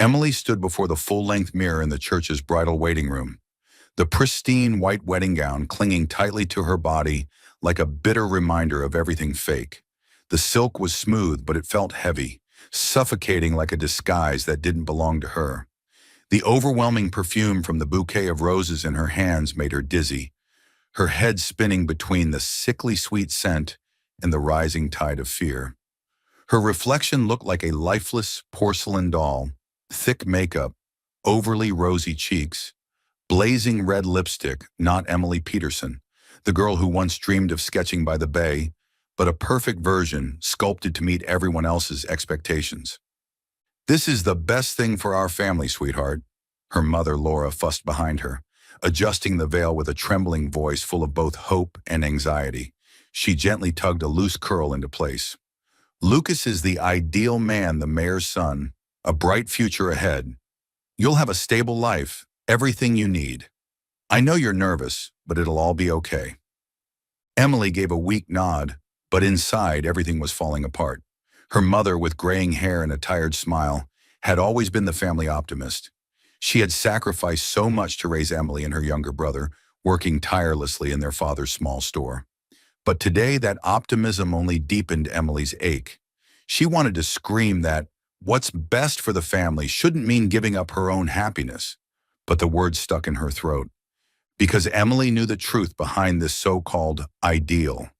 Emily stood before the full-length mirror in the church's bridal waiting room, the pristine white wedding gown clinging tightly to her body like a bitter reminder of everything fake. The silk was smooth, but it felt heavy, suffocating like a disguise that didn't belong to her. The overwhelming perfume from the bouquet of roses in her hands made her dizzy, her head spinning between the sickly sweet scent and the rising tide of fear. Her reflection looked like a lifeless porcelain doll, thick makeup, overly rosy cheeks, blazing red lipstick, not Emily Peterson, the girl who once dreamed of sketching by the bay, but a perfect version sculpted to meet everyone else's expectations. "This is the best thing for our family, sweetheart," her mother Laura fussed behind her, adjusting the veil with a trembling voice full of both hope and anxiety. She gently tugged a loose curl into place. "Lucas is the ideal man, the mayor's son, a bright future ahead. You'll have a stable life, everything you need. I know you're nervous, but it'll all be okay." Emily gave a weak nod, but inside everything was falling apart. Her mother, with graying hair and a tired smile, had always been the family optimist. She had sacrificed so much to raise Emily and her younger brother, working tirelessly in their father's small store. But today that optimism only deepened Emily's ache. She wanted to scream that what's best for the family shouldn't mean giving up her own happiness, but the words stuck in her throat, because Emily knew the truth behind this so-called ideal.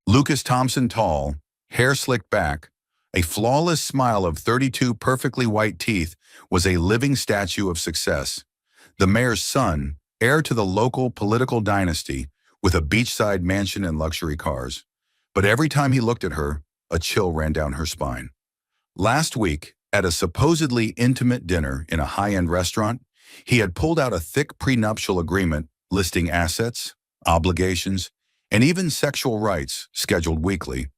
Lucas Thompson, tall, hair slicked back, a flawless smile of 32 perfectly white teeth, was a living statue of success. The mayor's son, heir to the local political dynasty, with a beachside mansion and luxury cars. But every time he looked at her, a chill ran down her spine. Last week, at a supposedly intimate dinner in a high-end restaurant, he had pulled out a thick prenuptial agreement listing assets, obligations, and even sexual rights scheduled weekly,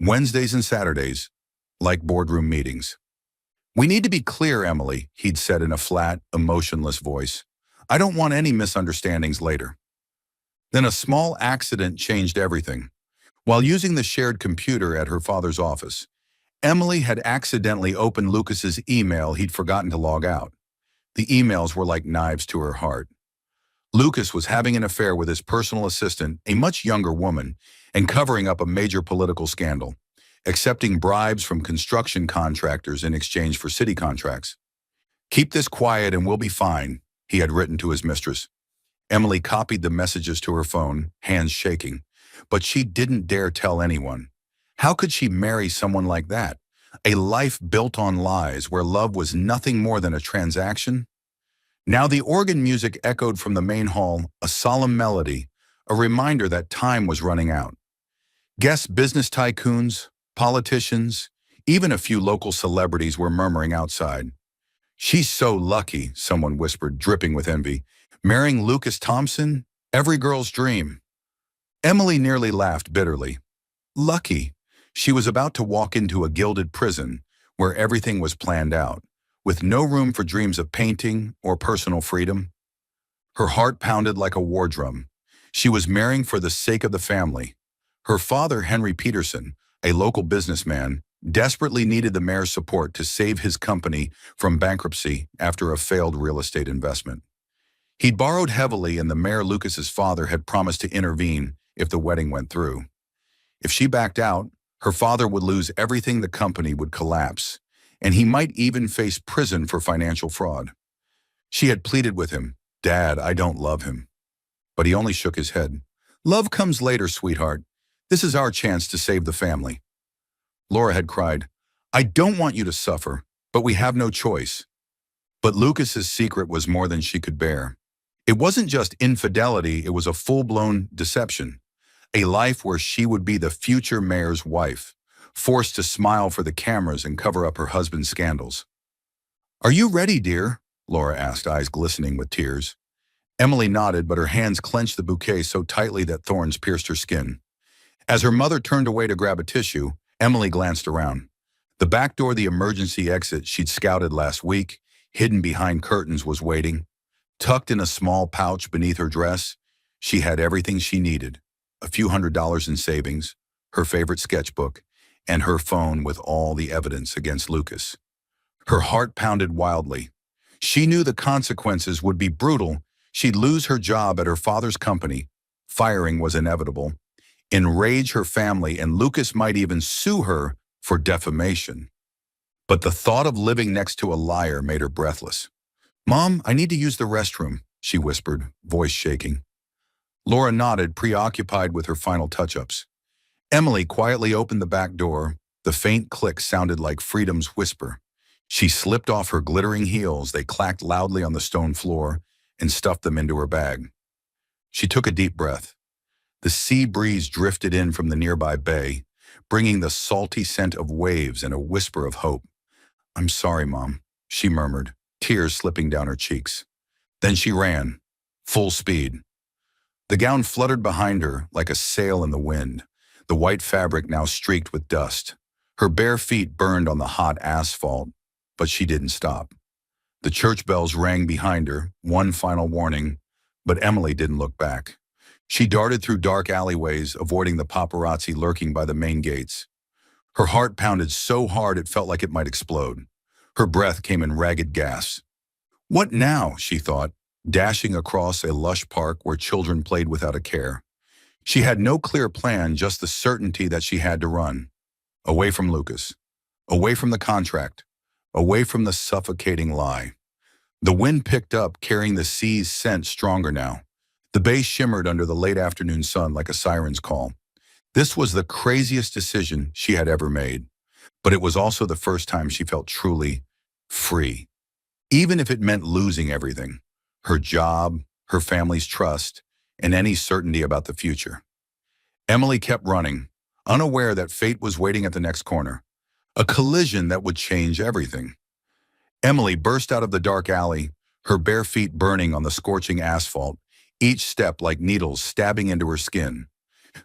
Wednesdays and Saturdays, like boardroom meetings. "We need to be clear, Emily," he'd said in a flat, emotionless voice. "I don't want any misunderstandings later." Then a small accident changed everything. While using the shared computer at her father's office, Emily had accidentally opened Lucas's email he'd forgotten to log out. The emails were like knives to her heart. Lucas was having an affair with his personal assistant, a much younger woman, and covering up a major political scandal, accepting bribes from construction contractors in exchange for city contracts. "Keep this quiet and we'll be fine," he had written to his mistress. Emily copied the messages to her phone, hands shaking, but she didn't dare tell anyone. How could she marry someone like that? A life built on lies where love was nothing more than a transaction? Now the organ music echoed from the main hall, a solemn melody, a reminder that time was running out. Guest business tycoons, politicians, even a few local celebrities were murmuring outside. "She's so lucky," someone whispered, dripping with envy. "Marrying Lucas Thompson? Every girl's dream." Emily nearly laughed bitterly. Lucky. She was about to walk into a gilded prison where everything was planned out, with no room for dreams of painting or personal freedom. Her heart pounded like a war drum. She was marrying for the sake of the family. Her father, Henry Peterson, a local businessman, desperately needed the mayor's support to save his company from bankruptcy after a failed real estate investment. He'd borrowed heavily, and the mayor, Lucas's father, had promised to intervene if the wedding went through. If she backed out, her father would lose everything, the company would collapse, and he might even face prison for financial fraud. She had pleaded with him, "Dad, I don't love him." But he only shook his head. "Love comes later, sweetheart. This is our chance to save the family." Laura had cried, "I don't want you to suffer, but we have no choice." But Lucas's secret was more than she could bear. It wasn't just infidelity, it was a full-blown deception. A life where she would be the future mayor's wife, forced to smile for the cameras and cover up her husband's scandals. "Are you ready, dear?" Laura asked, eyes glistening with tears. Emily nodded, but her hands clenched the bouquet so tightly that thorns pierced her skin. As her mother turned away to grab a tissue, Emily glanced around. The back door, the emergency exit she'd scouted last week, hidden behind curtains, was waiting. Tucked in a small pouch beneath her dress, she had everything she needed. A few $100s in savings, her favorite sketchbook, and her phone with all the evidence against Lucas. Her heart pounded wildly. She knew the consequences would be brutal. She'd lose her job at her father's company. Firing was inevitable. Enrage her family, and Lucas might even sue her for defamation. But the thought of living next to a liar made her breathless. "Mom, I need to use the restroom," she whispered, voice shaking. Laura nodded, preoccupied with her final touch-ups. Emily quietly opened the back door. The faint click sounded like freedom's whisper. She slipped off her glittering heels. They clacked loudly on the stone floor and stuffed them into her bag. She took a deep breath. The sea breeze drifted in from the nearby bay, bringing the salty scent of waves and a whisper of hope. "I'm sorry, Mom," she murmured, tears slipping down her cheeks. Then she ran, full speed. The gown fluttered behind her like a sail in the wind, the white fabric now streaked with dust. Her bare feet burned on the hot asphalt, but she didn't stop. The church bells rang behind her, one final warning, but Emily didn't look back. She darted through dark alleyways, avoiding the paparazzi lurking by the main gates. Her heart pounded so hard it felt like it might explode. Her breath came in ragged gasps. "What now?" she thought, dashing across a lush park where children played without a care. She had no clear plan, just the certainty that she had to run. Away from Lucas. Away from the contract. Away from the suffocating lie. The wind picked up, carrying the sea's scent stronger now. The bay shimmered under the late afternoon sun like a siren's call. This was the craziest decision she had ever made, but it was also the first time she felt truly free. Even if it meant losing everything, her job, her family's trust, and any certainty about the future. Emily kept running, unaware that fate was waiting at the next corner, a collision that would change everything. Emily burst out of the dark alley, her bare feet burning on the scorching asphalt, each step like needles stabbing into her skin.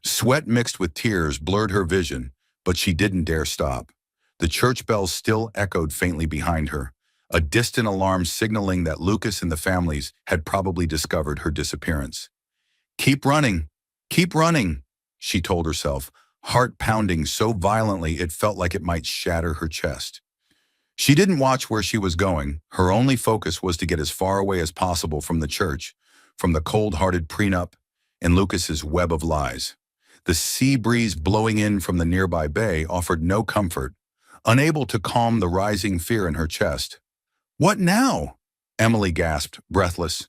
Sweat mixed with tears blurred her vision, but she didn't dare stop. The church bells still echoed faintly behind her, a distant alarm signaling that Lucas and the families had probably discovered her disappearance. Keep running, she told herself, heart pounding so violently it felt like it might shatter her chest. She didn't watch where she was going. Her only focus was to get as far away as possible from the church, from the cold-hearted prenup and Lucas's web of lies. The sea breeze blowing in from the nearby bay offered no comfort, unable to calm the rising fear in her chest. "What now?" Emily gasped, breathless.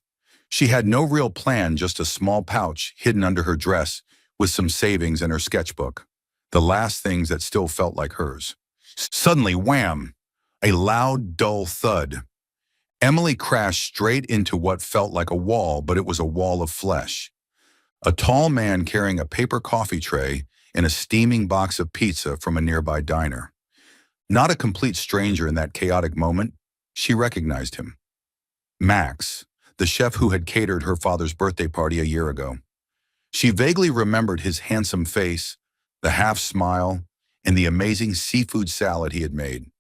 She had no real plan, just a small pouch hidden under her dress with some savings and her sketchbook, the last things that still felt like hers. Suddenly, wham! A loud, dull thud. Emily crashed straight into what felt like a wall, but it was a wall of flesh. A tall man carrying a paper coffee tray and a steaming box of pizza from a nearby diner. Not a complete stranger in that chaotic moment, she recognized him. Max, the chef who had catered her father's birthday party a year ago. She vaguely remembered his handsome face, the half smile, and the amazing seafood salad he had made.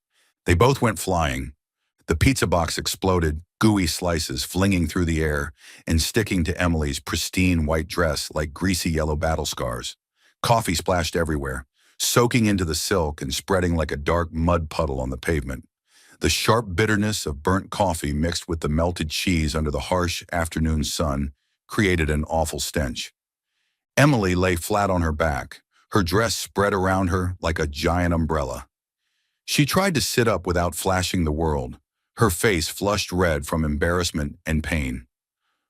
They both went flying. The pizza box exploded, gooey slices flinging through the air and sticking to Emily's pristine white dress like greasy yellow battle scars. Coffee splashed everywhere, soaking into the silk and spreading like a dark mud puddle on the pavement. The sharp bitterness of burnt coffee mixed with the melted cheese under the harsh afternoon sun created an awful stench. Emily lay flat on her back, her dress spread around her like a giant umbrella. She tried to sit up without flashing the world, her face flushed red from embarrassment and pain.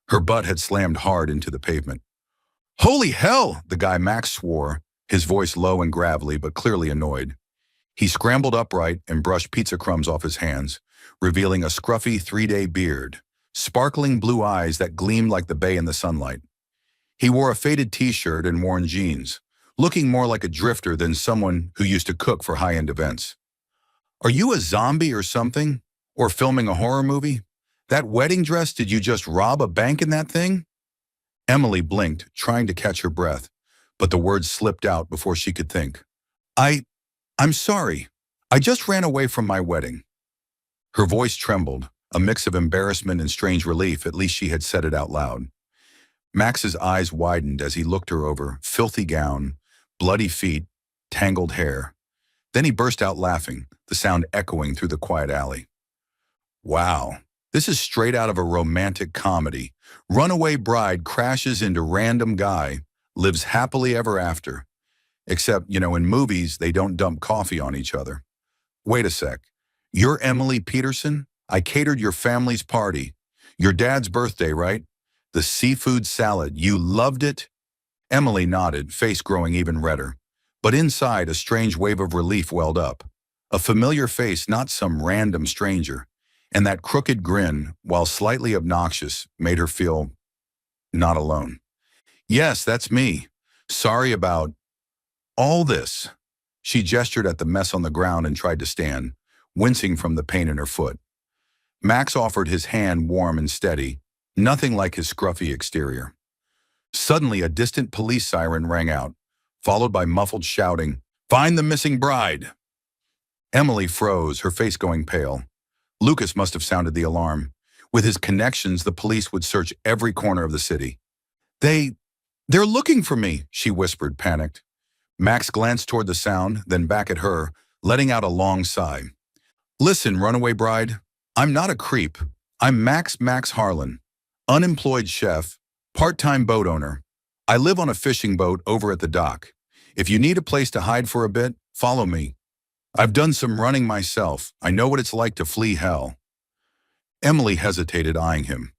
Her butt had slammed hard into the pavement. "Holy hell!" the guy Max swore, his voice low and gravelly but clearly annoyed. He scrambled upright and brushed pizza crumbs off his hands, revealing a scruffy 3-day beard, sparkling blue eyes that gleamed like the bay in the sunlight. He wore a faded t-shirt and worn jeans, looking more like a drifter than someone who used to cook for high-end events. "Are you a zombie or something? Or filming a horror movie? That wedding dress, did you just rob a bank in that thing?" Emily blinked, trying to catch her breath, but the words slipped out before she could think. I'm sorry. I just ran away from my wedding." Her voice trembled, a mix of embarrassment and strange relief. At least she had said it out loud. Max's eyes widened as he looked her over, filthy gown, bloody feet, tangled hair. Then he burst out laughing, the sound echoing through the quiet alley. Wow, this is straight out of a romantic comedy. Runaway bride crashes into random guy, lives happily ever after. Except, in movies, they don't dump coffee on each other. Wait a sec. You're Emily Peterson? I catered your family's party. Your dad's birthday, right? The seafood salad. You loved it? Emily nodded, face growing even redder. But inside, a strange wave of relief welled up. A familiar face, not some random stranger. And that crooked grin, while slightly obnoxious, made her feel not alone. Yes, that's me. Sorry about all this. She gestured at the mess on the ground and tried to stand, wincing from the pain in her foot. Max offered his hand warm and steady, nothing like his scruffy exterior. Suddenly, a distant police siren rang out, followed by muffled shouting, "Find the missing bride!" Emily froze, her face going pale. Lucas must have sounded the alarm. With his connections, the police would search every corner of the city. They're looking for me," she whispered, panicked. Max glanced toward the sound, then back at her, letting out a long sigh. "Listen, runaway bride, I'm not a creep. I'm Max Harlan, unemployed chef, part-time boat owner. I live on a fishing boat over at the dock. If you need a place to hide for a bit, follow me. I've done some running myself. I know what it's like to flee hell." Emily hesitated, eyeing him.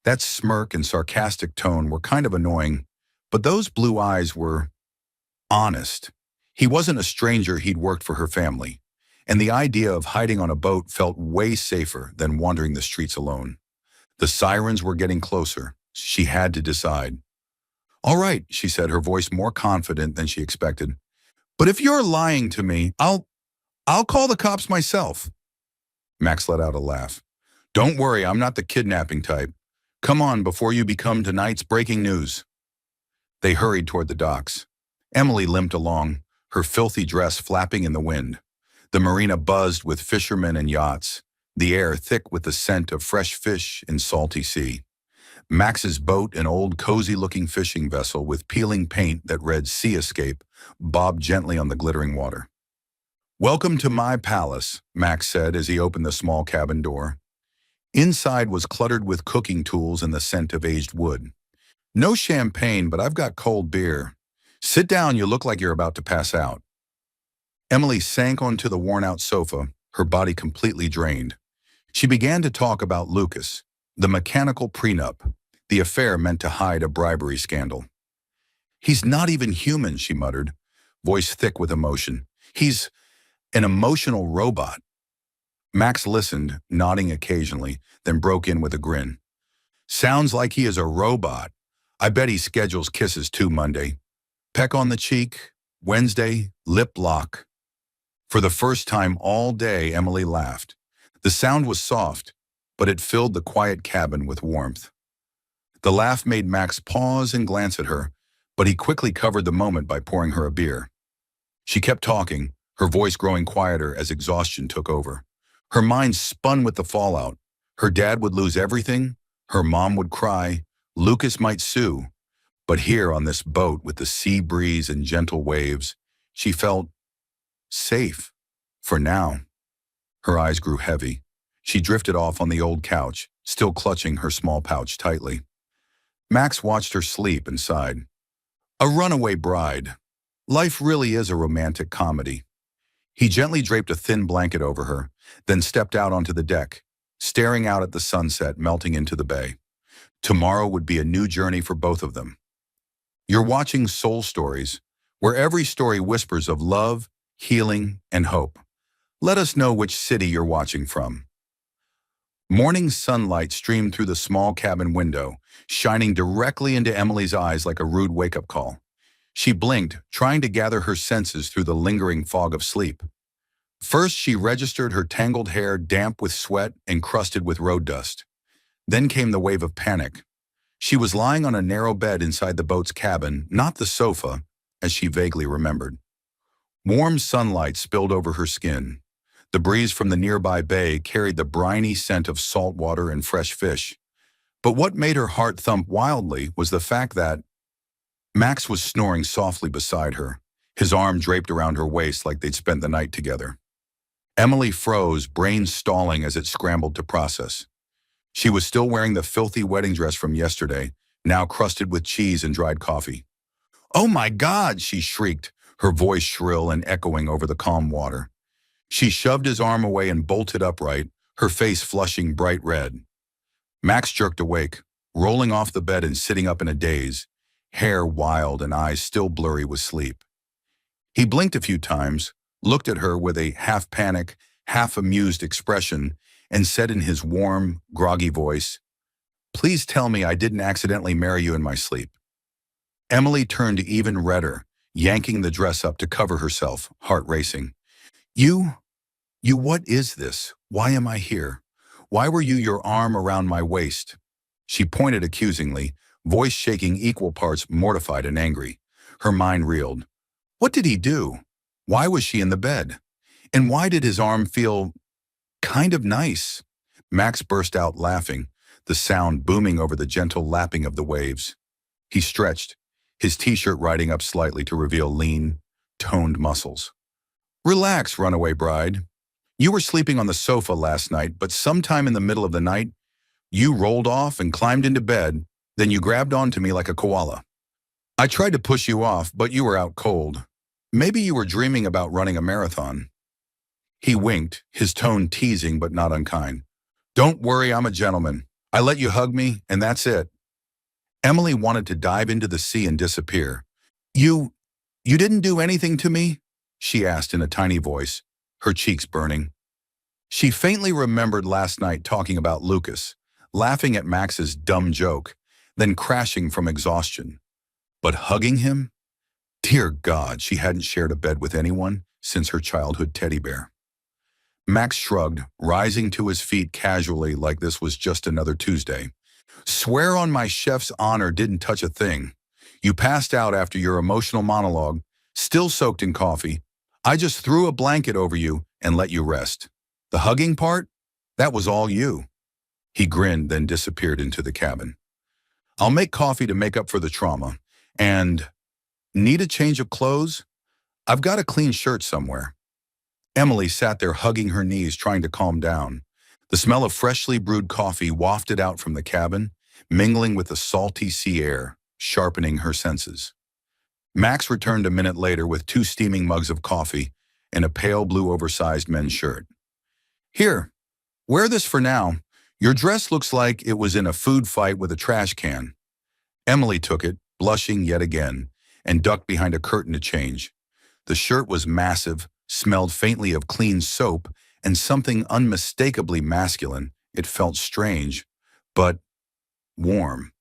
That smirk and sarcastic tone were kind of annoying, but those blue eyes were honest. He wasn't a stranger, he'd worked for her family, and the idea of hiding on a boat felt way safer than wandering the streets alone. The sirens were getting closer. She had to decide. "All right," she said, her voice more confident than she expected. "But if you're lying to me, I'll call the cops myself." Max let out a laugh. "Don't worry, I'm not the kidnapping type. Come on before you become tonight's breaking news." They hurried toward the docks. Emily limped along, her filthy dress flapping in the wind. The marina buzzed with fishermen and yachts, the air thick with the scent of fresh fish and salty sea. Max's boat, an old cozy-looking fishing vessel with peeling paint that read Sea Escape, bobbed gently on the glittering water. "Welcome to my palace," Max said as he opened the small cabin door. Inside was cluttered with cooking tools and the scent of aged wood. "No champagne, but I've got cold beer. Sit down, you look like you're about to pass out." Emily sank onto the worn-out sofa, her body completely drained. She began to talk about Lucas, the mechanical prenup, the affair meant to hide a bribery scandal. "He's not even human," she muttered, voice thick with emotion. "He's an emotional robot." Max listened, nodding occasionally, then broke in with a grin. "Sounds like he is a robot. I bet he schedules kisses too Monday. Peck on the cheek, Wednesday, lip lock." For the first time all day, Emily laughed. The sound was soft, but it filled the quiet cabin with warmth. The laugh made Max pause and glance at her, but he quickly covered the moment by pouring her a beer. She kept talking, her voice growing quieter as exhaustion took over. Her mind spun with the fallout. Her dad would lose everything, her mom would cry, Lucas might sue. But here on this boat with the sea breeze and gentle waves, she felt safe. For now. Her eyes grew heavy. She drifted off on the old couch, still clutching her small pouch tightly. Max watched her sleep and sighed. A runaway bride. Life really is a romantic comedy. He gently draped a thin blanket over her, then stepped out onto the deck, staring out at the sunset melting into the bay. Tomorrow would be a new journey for both of them. You're watching Soul Stories, where every story whispers of love, healing, and hope. Let us know which city you're watching from. Morning sunlight streamed through the small cabin window, shining directly into Emily's eyes like a rude wake-up call. She blinked, trying to gather her senses through the lingering fog of sleep. First, she registered her tangled hair damp with sweat and crusted with road dust. Then came the wave of panic. She was lying on a narrow bed inside the boat's cabin, not the sofa, as she vaguely remembered. Warm sunlight spilled over her skin. The breeze from the nearby bay carried the briny scent of salt water and fresh fish. But what made her heart thump wildly was the fact that Max was snoring softly beside her, his arm draped around her waist like they'd spent the night together. Emily froze, brain stalling as it scrambled to process. She was still wearing the filthy wedding dress from yesterday, now crusted with cheese and dried coffee. "Oh my God!" she shrieked, her voice shrill and echoing over the calm water. She shoved his arm away and bolted upright, her face flushing bright red. Max jerked awake, rolling off the bed and sitting up in a daze, hair wild and eyes still blurry with sleep. He blinked a few times, looked at her with a half-panic, half-amused expression, and said in his warm, groggy voice, "Please tell me I didn't accidentally marry you in my sleep." Emily turned even redder, yanking the dress up to cover herself, heart racing. You, what is this? Why am I here? Why were you your arm around my waist?" She pointed accusingly, voice shaking equal parts mortified and angry. Her mind reeled. What did he do? Why was she in the bed? And why did his arm feel kind of nice? Max burst out laughing, the sound booming over the gentle lapping of the waves. He stretched, his t-shirt riding up slightly to reveal lean, toned muscles. "Relax, runaway bride. You were sleeping on the sofa last night, but sometime in the middle of the night, you rolled off and climbed into bed, then you grabbed onto me like a koala. I tried to push you off, but you were out cold. Maybe you were dreaming about running a marathon." He winked, his tone teasing but not unkind. "Don't worry, I'm a gentleman. I let you hug me, and that's it." Emily wanted to dive into the sea and disappear. You didn't do anything to me?" she asked in a tiny voice, her cheeks burning. She faintly remembered last night talking about Lucas, laughing at Max's dumb joke, then crashing from exhaustion. But hugging him? Dear God, she hadn't shared a bed with anyone since her childhood teddy bear. Max shrugged, rising to his feet casually like this was just another Tuesday. "Swear on my chef's honor didn't touch a thing. You passed out after your emotional monologue, still soaked in coffee. I just threw a blanket over you and let you rest. The hugging part? That was all you." He grinned, then disappeared into the cabin. "I'll make coffee to make up for the trauma. And need a change of clothes? I've got a clean shirt somewhere." Emily sat there hugging her knees, trying to calm down. The smell of freshly brewed coffee wafted out from the cabin, mingling with the salty sea air, sharpening her senses. Max returned a minute later with 2 steaming mugs of coffee and a pale blue oversized men's shirt. "Here, wear this for now. Your dress looks like it was in a food fight with a trash can." Emily took it, blushing yet again, and ducked behind a curtain to change. The shirt was massive, smelled faintly of clean soap, and something unmistakably masculine. It felt strange, but warm.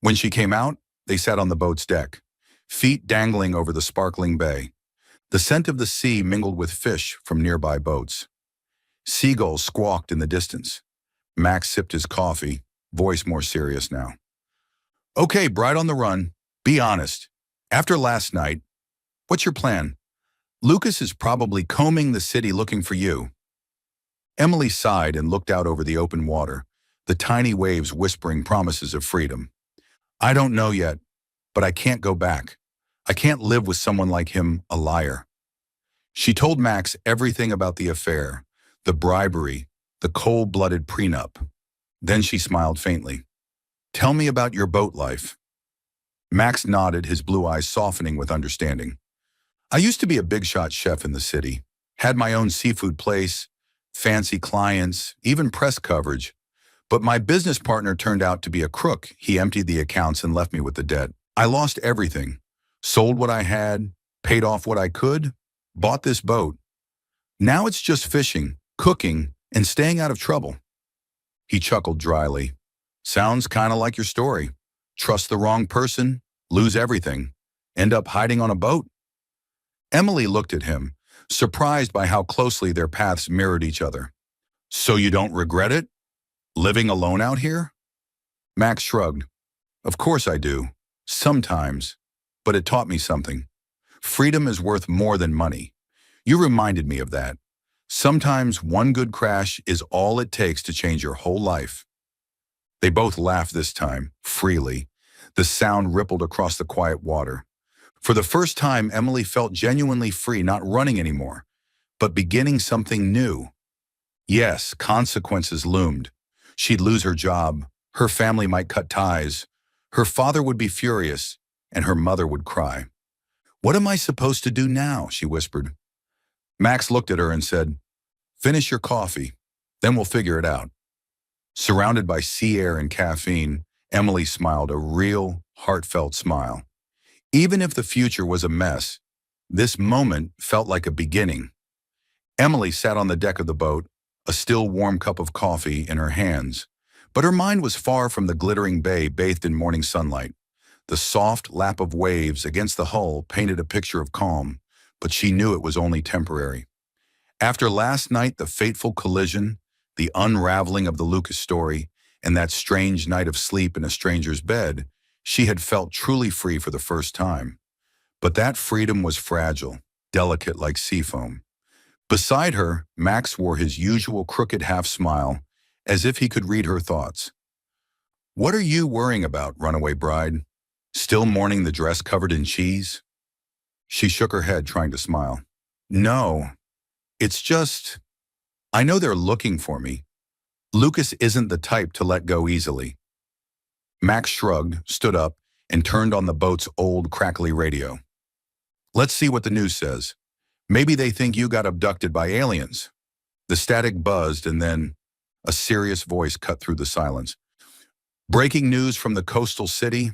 When she came out, they sat on the boat's deck, feet dangling over the sparkling bay. The scent of the sea mingled with fish from nearby boats. Seagulls squawked in the distance. Max sipped his coffee, voice more serious now. "Okay, bride on the run. Be honest. After last night, what's your plan? Lucas is probably combing the city looking for you." Emily sighed and looked out over the open water, the tiny waves whispering promises of freedom. "I don't know yet, but I can't go back. I can't live with someone like him, a liar." She told Max everything about the affair, the bribery, the cold-blooded prenup. Then she smiled faintly. "Tell me about your boat life." Max nodded, his blue eyes softening with understanding. "I used to be a big-shot chef in the city, had my own seafood place, fancy clients, even press coverage. But my business partner turned out to be a crook. He emptied the accounts and left me with the debt. I lost everything. Sold what I had, paid off what I could, bought this boat. Now it's just fishing, cooking, and staying out of trouble." He chuckled dryly. "Sounds kind of like your story. Trust the wrong person, lose everything, end up hiding on a boat." Emily looked at him, surprised by how closely their paths mirrored each other. "So you don't regret it? Living alone out here?" Max shrugged. "Of course I do. Sometimes. But it taught me something. Freedom is worth more than money. You reminded me of that. Sometimes one good crash is all it takes to change your whole life." They both laughed this time, freely. The sound rippled across the quiet water. For the first time, Emily felt genuinely free, not running anymore, but beginning something new. Yes, consequences loomed. She'd lose her job, her family might cut ties, her father would be furious, and her mother would cry. "What am I supposed to do now?" she whispered. Max looked at her and said, "Finish your coffee, then we'll figure it out." Surrounded by sea air and caffeine, Emily smiled a real, heartfelt smile. Even if the future was a mess, this moment felt like a beginning. Emily sat on the deck of the boat, a still warm cup of coffee in her hands, but her mind was far from the glittering bay bathed in morning sunlight. The soft lap of waves against the hull painted a picture of calm, but she knew it was only temporary. After last night, the fateful collision, the unraveling of the Lucas story, and that strange night of sleep in a stranger's bed, she had felt truly free for the first time. But that freedom was fragile, delicate like seafoam. Beside her, Max wore his usual crooked half-smile, as if he could read her thoughts. "What are you worrying about, runaway bride? Still mourning the dress covered in cheese?" She shook her head, trying to smile. "No, it's just, I know they're looking for me. Lucas isn't the type to let go easily." Max shrugged, stood up, and turned on the boat's old, crackly radio. "Let's see what the news says. Maybe they think you got abducted by aliens." The static buzzed, and then a serious voice cut through the silence. "Breaking news from the coastal city.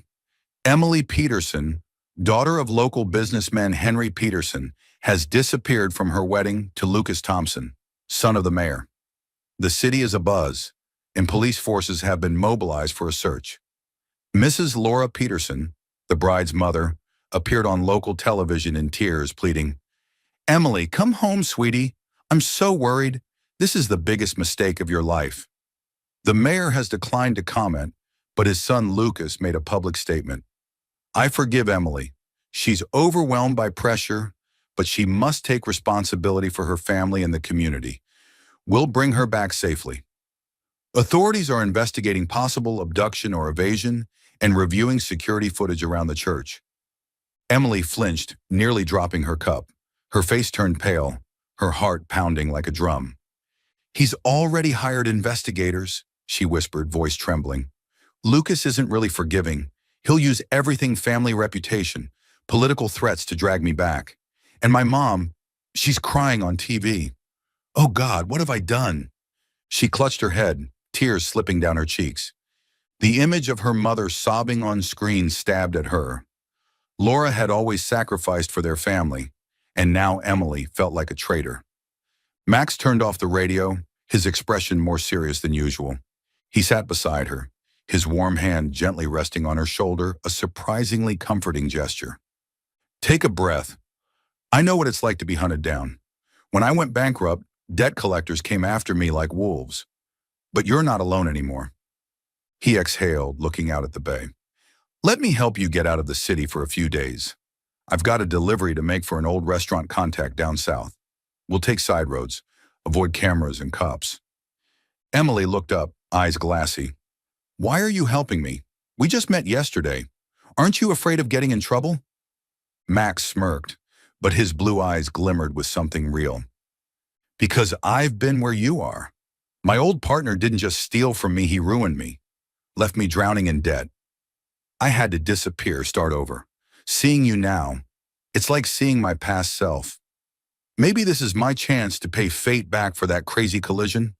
Emily Peterson, daughter of local businessman Henry Peterson, has disappeared from her wedding to Lucas Thompson, son of the mayor. The city is abuzz, and police forces have been mobilized for a search." Mrs. Laura Peterson, the bride's mother, appeared on local television in tears, pleading, "Emily, come home, sweetie. I'm so worried. This is the biggest mistake of your life." The mayor has declined to comment, but his son Lucas made a public statement. "I forgive Emily. She's overwhelmed by pressure, but she must take responsibility for her family and the community. We'll bring her back safely." Authorities are investigating possible abduction or evasion and reviewing security footage around the church. Emily flinched, nearly dropping her cup. Her face turned pale, her heart pounding like a drum. "He's already hired investigators," she whispered, voice trembling. "Lucas isn't really forgiving. He'll use everything family reputation, political threats to drag me back. And my mom, she's crying on TV. Oh God, what have I done?" She clutched her head, tears slipping down her cheeks. The image of her mother sobbing on screen stabbed at her. Laura had always sacrificed for their family, and now Emily felt like a traitor. Max turned off the radio, his expression more serious than usual. He sat beside her, his warm hand gently resting on her shoulder, a surprisingly comforting gesture. "Take a breath. I know what it's like to be hunted down. When I went bankrupt, debt collectors came after me like wolves. But you're not alone anymore." He exhaled, looking out at the bay. "Let me help you get out of the city for a few days. I've got a delivery to make for an old restaurant contact down south. We'll take side roads, avoid cameras and cops." Emily looked up, eyes glassy. "Why are you helping me? We just met yesterday. Aren't you afraid of getting in trouble?" Max smirked, but his blue eyes glimmered with something real. "Because I've been where you are. My old partner didn't just steal from me, he ruined me. Left me drowning in debt. I had to disappear, start over. Seeing you now, it's like seeing my past self. Maybe this is my chance to pay fate back for that crazy collision."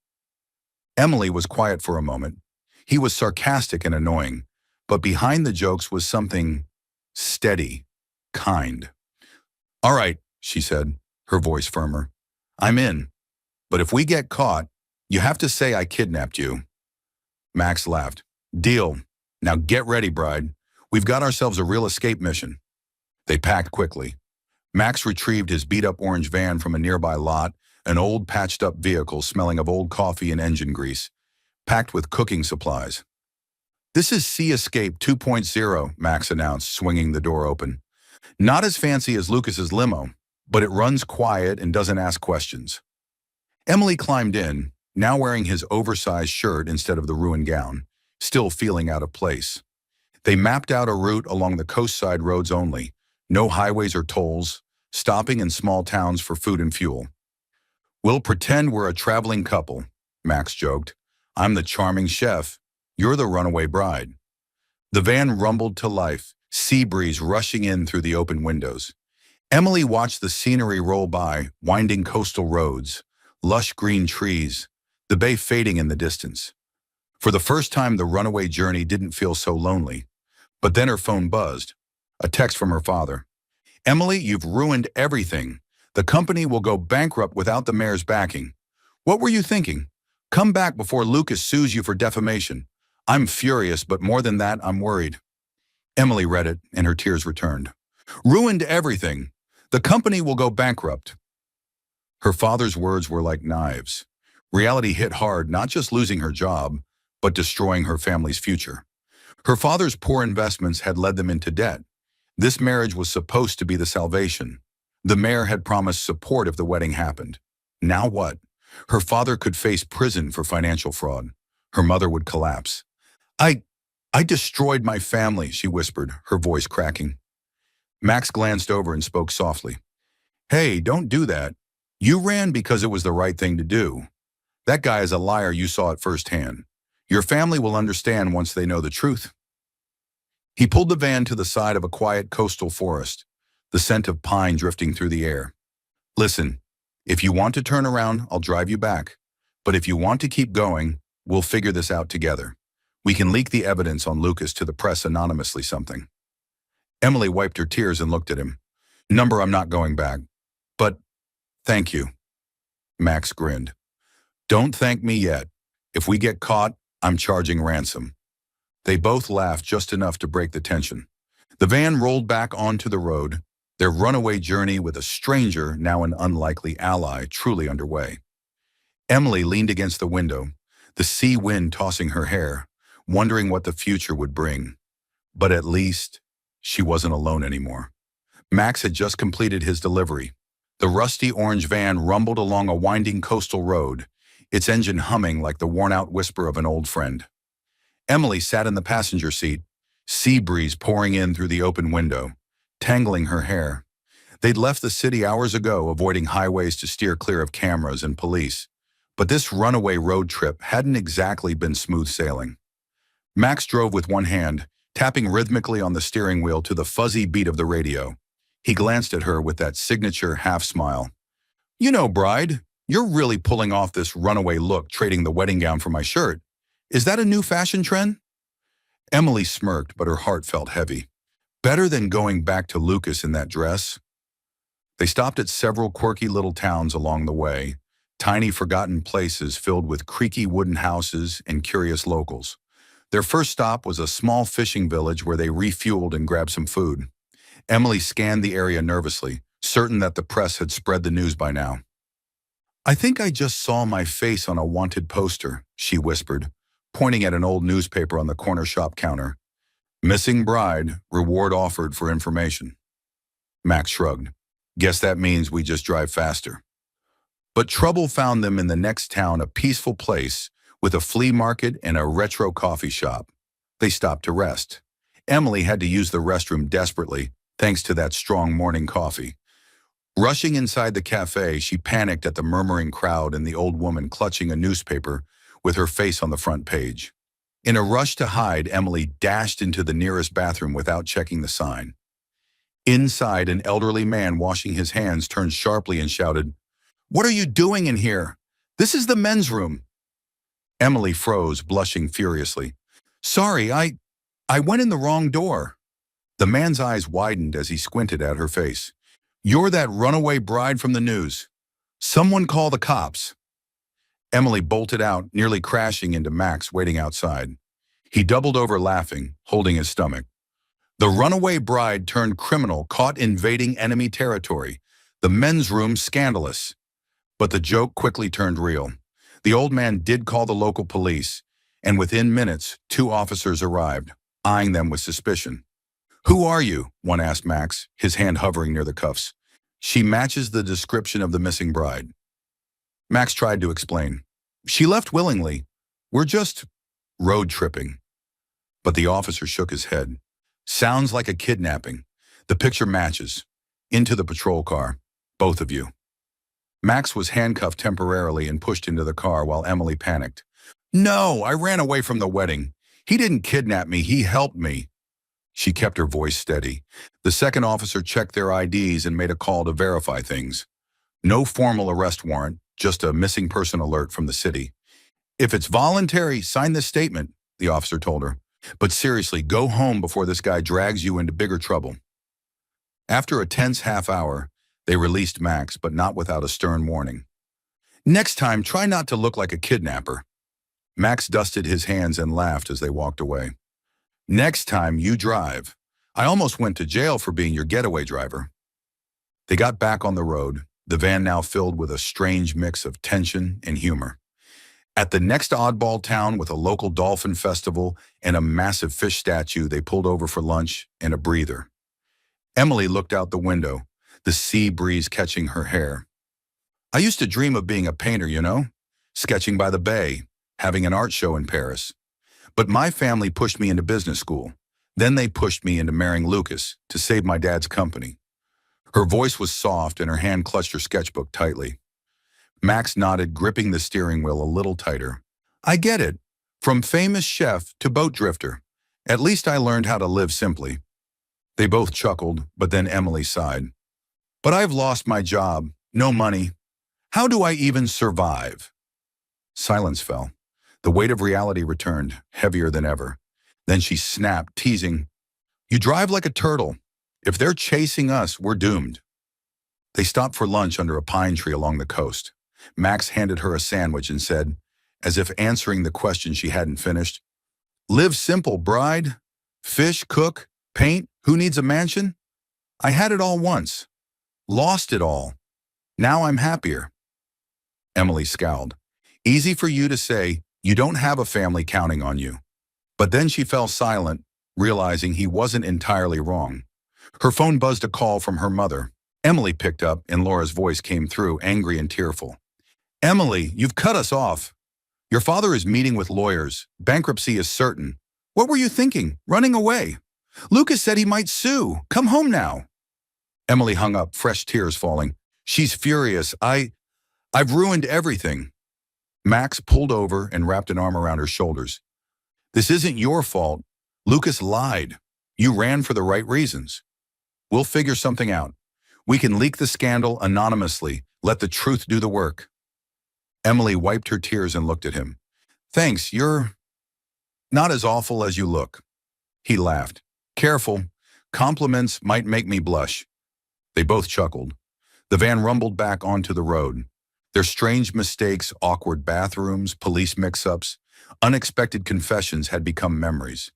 Emily was quiet for a moment. He was sarcastic and annoying, but behind the jokes was something steady, kind. "All right," she said, her voice firmer. "I'm in. But if we get caught, you have to say I kidnapped you." Max laughed. "Deal. Now get ready, bride. We've got ourselves a real escape mission." They packed quickly. Max retrieved his beat-up orange van from a nearby lot, an old patched-up vehicle smelling of old coffee and engine grease, packed with cooking supplies. "This is Sea Escape 2.0, Max announced, swinging the door open. "Not as fancy as Lucas's limo, but it runs quiet and doesn't ask questions." Emily climbed in, now wearing his oversized shirt instead of the ruined gown, still feeling out of place. They mapped out a route along the coastside roads only, no highways or tolls, stopping in small towns for food and fuel. We'll pretend we're a traveling couple, Max joked. I'm the charming chef. You're the runaway bride. The van rumbled to life, sea breeze rushing in through the open windows. Emily watched the scenery roll by, winding coastal roads, lush green trees, the bay fading in the distance. For the first time, the runaway journey didn't feel so lonely. But then her phone buzzed. A text from her father. Emily, you've ruined everything. The company will go bankrupt without the mayor's backing. What were you thinking? Come back before Lucas sues you for defamation. I'm furious, but more than that, I'm worried. Emily read it, and her tears returned. Ruined everything. The company will go bankrupt. Her father's words were like knives. Reality hit hard, not just losing her job, but destroying her family's future. Her father's poor investments had led them into debt. This marriage was supposed to be the salvation. The mayor had promised support if the wedding happened. Now what? Her father could face prison for financial fraud. Her mother would collapse. I destroyed my family, she whispered, her voice cracking. Max glanced over and spoke softly. Hey, don't do that. You ran because it was the right thing to do. That guy is a liar, you saw it firsthand. Your family will understand once they know the truth. He pulled the van to the side of a quiet coastal forest, the scent of pine drifting through the air. Listen, if you want to turn around, I'll drive you back. But if you want to keep going, we'll figure this out together. We can leak the evidence on Lucas to the press anonymously something. Emily wiped her tears and looked at him. Number, I'm not going back. But, thank you. Max grinned. Don't thank me yet. If we get caught, I'm charging ransom. They both laughed just enough to break the tension. The van rolled back onto the road, their runaway journey with a stranger, now an unlikely ally, truly underway. Emily leaned against the window, the sea wind tossing her hair, wondering what the future would bring. But at least, she wasn't alone anymore. Max had just completed his delivery. The rusty orange van rumbled along a winding coastal road, its engine humming like the worn-out whisper of an old friend. Emily sat in the passenger seat, sea breeze pouring in through the open window, tangling her hair. They'd left the city hours ago, avoiding highways to steer clear of cameras and police. But this runaway road trip hadn't exactly been smooth sailing. Max drove with one hand, tapping rhythmically on the steering wheel to the fuzzy beat of the radio. He glanced at her with that signature half-smile. You know, bride, you're really pulling off this runaway look, trading the wedding gown for my shirt. Is that a new fashion trend? Emily smirked, but her heart felt heavy. Better than going back to Lucas in that dress. They stopped at several quirky little towns along the way, tiny forgotten places filled with creaky wooden houses and curious locals. Their first stop was a small fishing village where they refueled and grabbed some food. Emily scanned the area nervously, certain that the press had spread the news by now. I think I just saw my face on a wanted poster, she whispered, pointing at an old newspaper on the corner shop counter. Missing bride, reward offered for information. Max shrugged. Guess that means we just drive faster. But trouble found them in the next town, a peaceful place with a flea market and a retro coffee shop. They stopped to rest. Emily had to use the restroom desperately, thanks to that strong morning coffee. Rushing inside the cafe, she panicked at the murmuring crowd and the old woman clutching a newspaper with her face on the front page. In a rush to hide, Emily dashed into the nearest bathroom without checking the sign. Inside, an elderly man washing his hands turned sharply and shouted, "What are you doing in here? This is the men's room." Emily froze, blushing furiously. Sorry, I went in the wrong door. The man's eyes widened as he squinted at her face. You're that runaway bride from the news. Someone call the cops. Emily bolted out, nearly crashing into Max waiting outside. He doubled over laughing, holding his stomach. The runaway bride turned criminal caught invading enemy territory. The men's room scandalous. But the joke quickly turned real. The old man did call the local police, and within minutes, 2 officers arrived, eyeing them with suspicion. Who are you? One asked Max, his hand hovering near the cuffs. She matches the description of the missing bride. Max tried to explain. She left willingly. We're just road tripping. But the officer shook his head. Sounds like a kidnapping. The picture matches. Into the patrol car. Both of you. Max was handcuffed temporarily and pushed into the car while Emily panicked. No, I ran away from the wedding. He didn't kidnap me, he helped me. She kept her voice steady. The second officer checked their IDs and made a call to verify things. No formal arrest warrant, just a missing person alert from the city. If it's voluntary, sign this statement, the officer told her. But seriously, go home before this guy drags you into bigger trouble. After a tense half hour, they released Max, but not without a stern warning. Next time, try not to look like a kidnapper. Max dusted his hands and laughed as they walked away. Next time, you drive. I almost went to jail for being your getaway driver. They got back on the road, the van now filled with a strange mix of tension and humor. At the next oddball town with a local dolphin festival and a massive fish statue, they pulled over for lunch and a breather. Emily looked out the window, the sea breeze catching her hair. I used to dream of being a painter, you know, sketching by the bay, having an art show in Paris. But my family pushed me into business school. Then they pushed me into marrying Lucas to save my dad's company. Her voice was soft and her hand clutched her sketchbook tightly. Max nodded, gripping the steering wheel a little tighter. I get it. From famous chef to boat drifter. At least I learned how to live simply. They both chuckled, but then Emily sighed. But I've lost my job, no money. How do I even survive? Silence fell. The weight of reality returned, heavier than ever. Then she snapped, teasing, You drive like a turtle. If they're chasing us, we're doomed. They stopped for lunch under a pine tree along the coast. Max handed her a sandwich and said, as if answering the question she hadn't finished, Live simple, bride. Fish, cook, paint, who needs a mansion? I had it all once. Lost it all. Now I'm happier. Emily scowled. Easy for you to say, you don't have a family counting on you. But then she fell silent, realizing he wasn't entirely wrong. Her phone buzzed a call from her mother. Emily picked up, and Laura's voice came through, angry and tearful. Emily, you've cut us off. Your father is meeting with lawyers. Bankruptcy is certain. What were you thinking? Running away. Lucas said he might sue. Come home now. Emily hung up, fresh tears falling. She's furious. I've ruined everything. Max pulled over and wrapped an arm around her shoulders. This isn't your fault. Lucas lied. You ran for the right reasons. We'll figure something out. We can leak the scandal anonymously. Let the truth do the work. Emily wiped her tears and looked at him. Thanks, you're not as awful as you look. He laughed. Careful. Compliments might make me blush. They both chuckled. The van rumbled back onto the road. Their strange mistakes, awkward bathrooms, police mix-ups, unexpected confessions had become memories.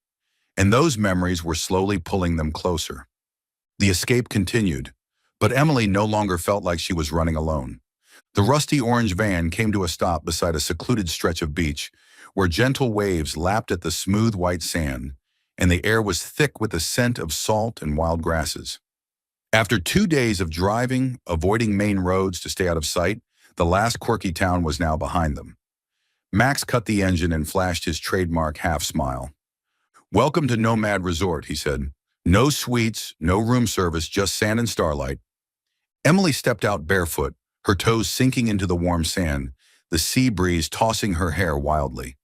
And those memories were slowly pulling them closer. The escape continued, but Emily no longer felt like she was running alone. The rusty orange van came to a stop beside a secluded stretch of beach, where gentle waves lapped at the smooth white sand, and the air was thick with the scent of salt and wild grasses. After 2 days of driving, avoiding main roads to stay out of sight, the last quirky town was now behind them. Max cut the engine and flashed his trademark half-smile. Welcome to Nomad Resort, he said. No suites, no room service, just sand and starlight. Emily stepped out barefoot, her toes sinking into the warm sand, the sea breeze tossing her hair wildly.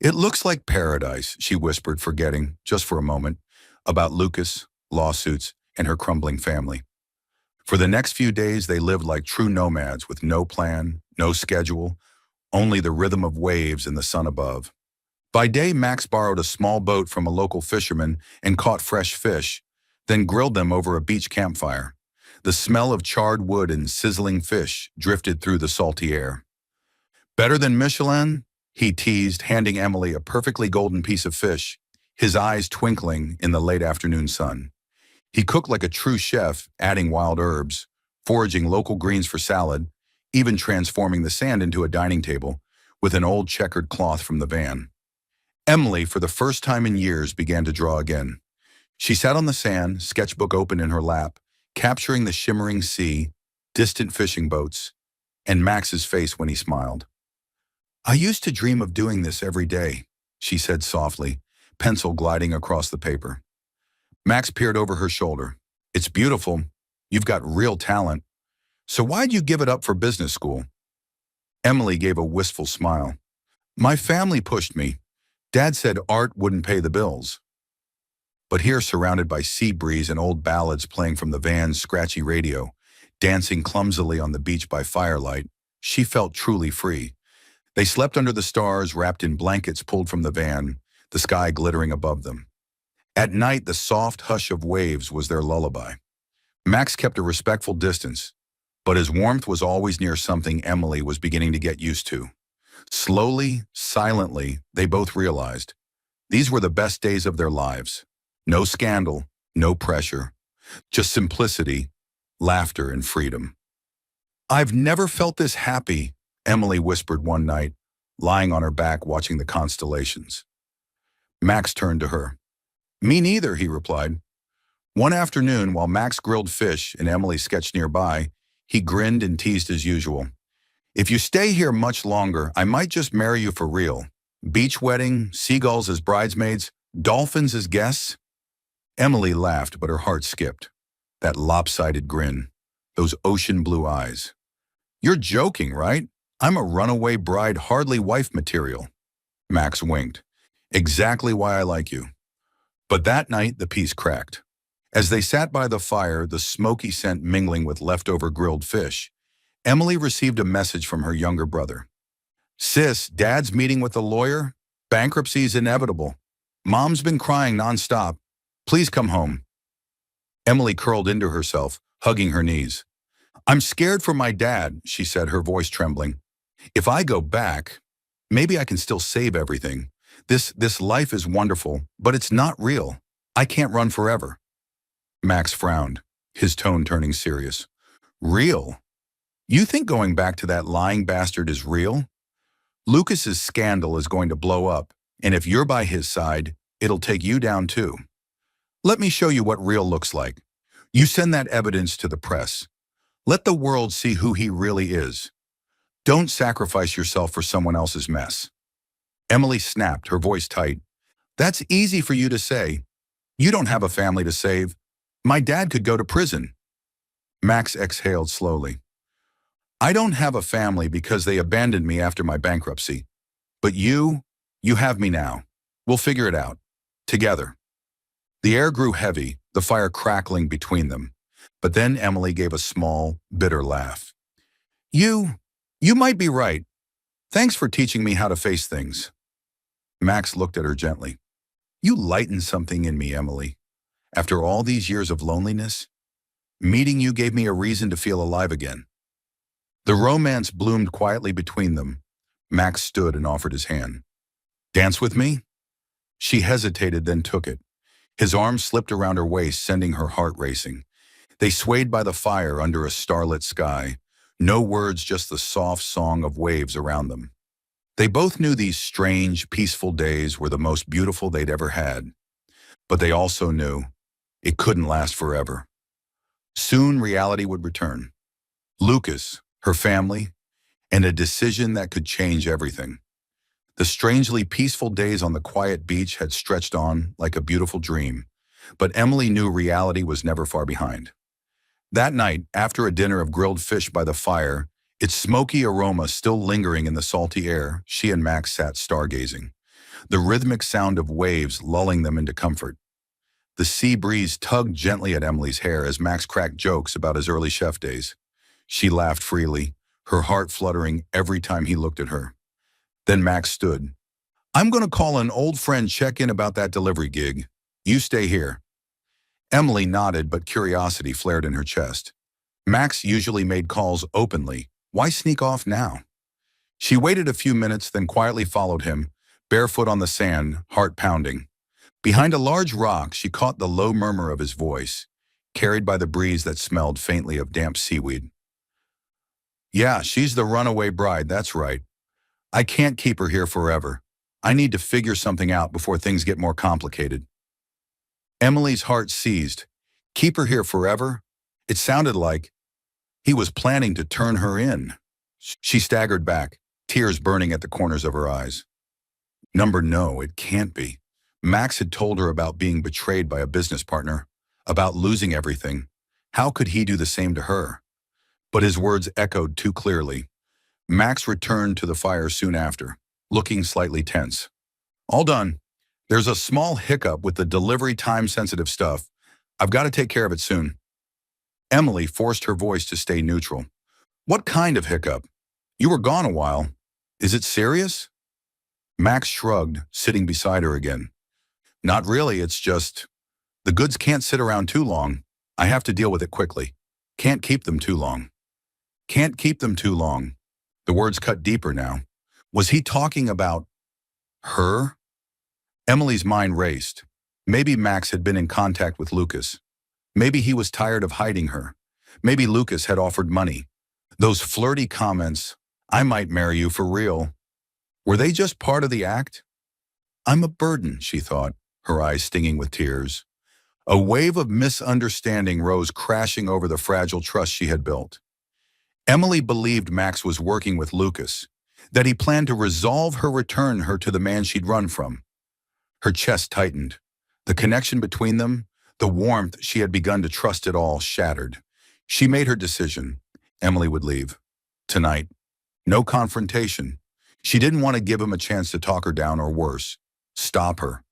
It looks like paradise, she whispered, forgetting, just for a moment, about Lucas, lawsuits, and her crumbling family. For the next few days, they lived like true nomads with no plan, no schedule, only the rhythm of waves and the sun above. By day, Max borrowed a small boat from a local fisherman and caught fresh fish, then grilled them over a beach campfire. The smell of charred wood and sizzling fish drifted through the salty air. Better than Michelin? He teased, handing Emily a perfectly golden piece of fish, his eyes twinkling in the late afternoon sun. He cooked like a true chef, adding wild herbs, foraging local greens for salad, even transforming the sand into a dining table with an old checkered cloth from the van. Emily, for the first time in years, began to draw again. She sat on the sand, sketchbook open in her lap, capturing the shimmering sea, distant fishing boats, and Max's face when he smiled. I used to dream of doing this every day, she said softly, pencil gliding across the paper. Max peered over her shoulder. It's beautiful. You've got real talent. So why'd you give it up for business school? Emily gave a wistful smile. My family pushed me. Dad said art wouldn't pay the bills. But here, surrounded by sea breeze and old ballads playing from the van's scratchy radio, dancing clumsily on the beach by firelight, she felt truly free. They slept under the stars, wrapped in blankets pulled from the van, the sky glittering above them. At night, the soft hush of waves was their lullaby. Max kept a respectful distance, but his warmth was always near something Emily was beginning to get used to. Slowly, silently, they both realized these were the best days of their lives. No scandal, no pressure, just simplicity, laughter, and freedom. I've never felt this happy, Emily whispered one night, lying on her back watching the constellations. Max turned to her. Me neither, he replied. One afternoon, while Max grilled fish and Emily sketched nearby, he grinned and teased as usual. If you stay here much longer, I might just marry you for real. Beach wedding, seagulls as bridesmaids, dolphins as guests. Emily laughed, but her heart skipped. That lopsided grin, those ocean blue eyes. You're joking, right? I'm a runaway bride, hardly wife material. Max winked. Exactly why I like you. But that night, the piece cracked. As they sat by the fire, the smoky scent mingling with leftover grilled fish, Emily received a message from her younger brother. Sis, Dad's meeting with the lawyer. Bankruptcy's inevitable. Mom's been crying nonstop. Please come home. Emily curled into herself, hugging her knees. I'm scared for my dad, she said, her voice trembling. If I go back, maybe I can still save everything. This life is wonderful, but it's not real. I can't run forever. Max frowned, his tone turning serious. Real? You think going back to that lying bastard is real? Lucas's scandal is going to blow up, and if you're by his side, it'll take you down too. Let me show you what real looks like. You send that evidence to the press. Let the world see who he really is. Don't sacrifice yourself for someone else's mess. Emily snapped, her voice tight. That's easy for you to say. You don't have a family to save. My dad could go to prison. Max exhaled slowly. I don't have a family because they abandoned me after my bankruptcy. But you have me now. We'll figure it out. Together. The air grew heavy, the fire crackling between them. But then Emily gave a small, bitter laugh. You might be right. Thanks for teaching me how to face things. Max looked at her gently. You lightened something in me, Emily. After all these years of loneliness, meeting you gave me a reason to feel alive again. The romance bloomed quietly between them. Max stood and offered his hand. Dance with me? She hesitated, then took it. His arm slipped around her waist, sending her heart racing. They swayed by the fire under a starlit sky. No words, just the soft song of waves around them. They both knew these strange, peaceful days were the most beautiful they'd ever had. But they also knew it couldn't last forever. Soon reality would return. Lucas, her family, and a decision that could change everything. The strangely peaceful days on the quiet beach had stretched on like a beautiful dream, but Emily knew reality was never far behind. That night, after a dinner of grilled fish by the fire, its smoky aroma still lingering in the salty air, she and Max sat stargazing, the rhythmic sound of waves lulling them into comfort. The sea breeze tugged gently at Emily's hair as Max cracked jokes about his early chef days. She laughed freely, her heart fluttering every time he looked at her. Then Max stood. I'm going to call an old friend, check in about that delivery gig. You stay here. Emily nodded, but curiosity flared in her chest. Max usually made calls openly. Why sneak off now? She waited a few minutes, then quietly followed him, barefoot on the sand, heart pounding. Behind a large rock, she caught the low murmur of his voice, carried by the breeze that smelled faintly of damp seaweed. Yeah, she's the runaway bride, that's right. I can't keep her here forever. I need to figure something out before things get more complicated. Emily's heart seized. Keep her here forever? It sounded like he was planning to turn her in. She staggered back, tears burning at the corners of her eyes. No, it can't be. Max had told her about being betrayed by a business partner, about losing everything. How could he do the same to her? But his words echoed too clearly. Max returned to the fire soon after, looking slightly tense. All done. There's a small hiccup with the delivery time-sensitive stuff. I've got to take care of it soon. Emily forced her voice to stay neutral. What kind of hiccup? You were gone a while. Is it serious? Max shrugged, sitting beside her again. Not really, it's just... The goods can't sit around too long. I have to deal with it quickly. Can't keep them too long. Can't keep them too long. The words cut deeper now. Was he talking about her? Emily's mind raced. Maybe Max had been in contact with Lucas. Maybe he was tired of hiding her. Maybe Lucas had offered money. Those flirty comments, I might marry you for real. Were they just part of the act? I'm a burden, she thought, her eyes stinging with tears. A wave of misunderstanding rose crashing over the fragile trust she had built. Emily believed Max was working with Lucas, that he planned to resolve her return her to the man she'd run from. Her chest tightened. The connection between them, the warmth she had begun to trust it all, shattered. She made her decision. Emily would leave. Tonight. No confrontation. She didn't want to give him a chance to talk her down or worse, stop her.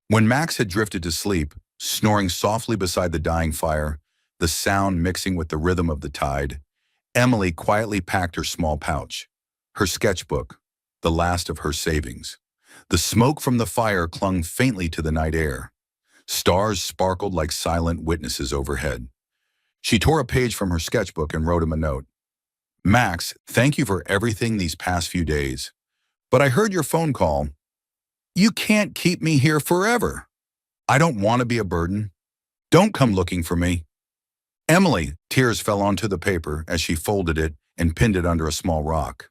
When Max had drifted to sleep, snoring softly beside the dying fire, the sound mixing with the rhythm of the tide, Emily quietly packed her small pouch, her sketchbook, the last of her savings. The smoke from the fire clung faintly to the night air. Stars sparkled like silent witnesses overhead. She tore a page from her sketchbook and wrote him a note. Max, thank you for everything these past few days. But I heard your phone call. You can't keep me here forever. I don't want to be a burden. Don't come looking for me. Emily, tears fell onto the paper as she folded it and pinned it under a small rock.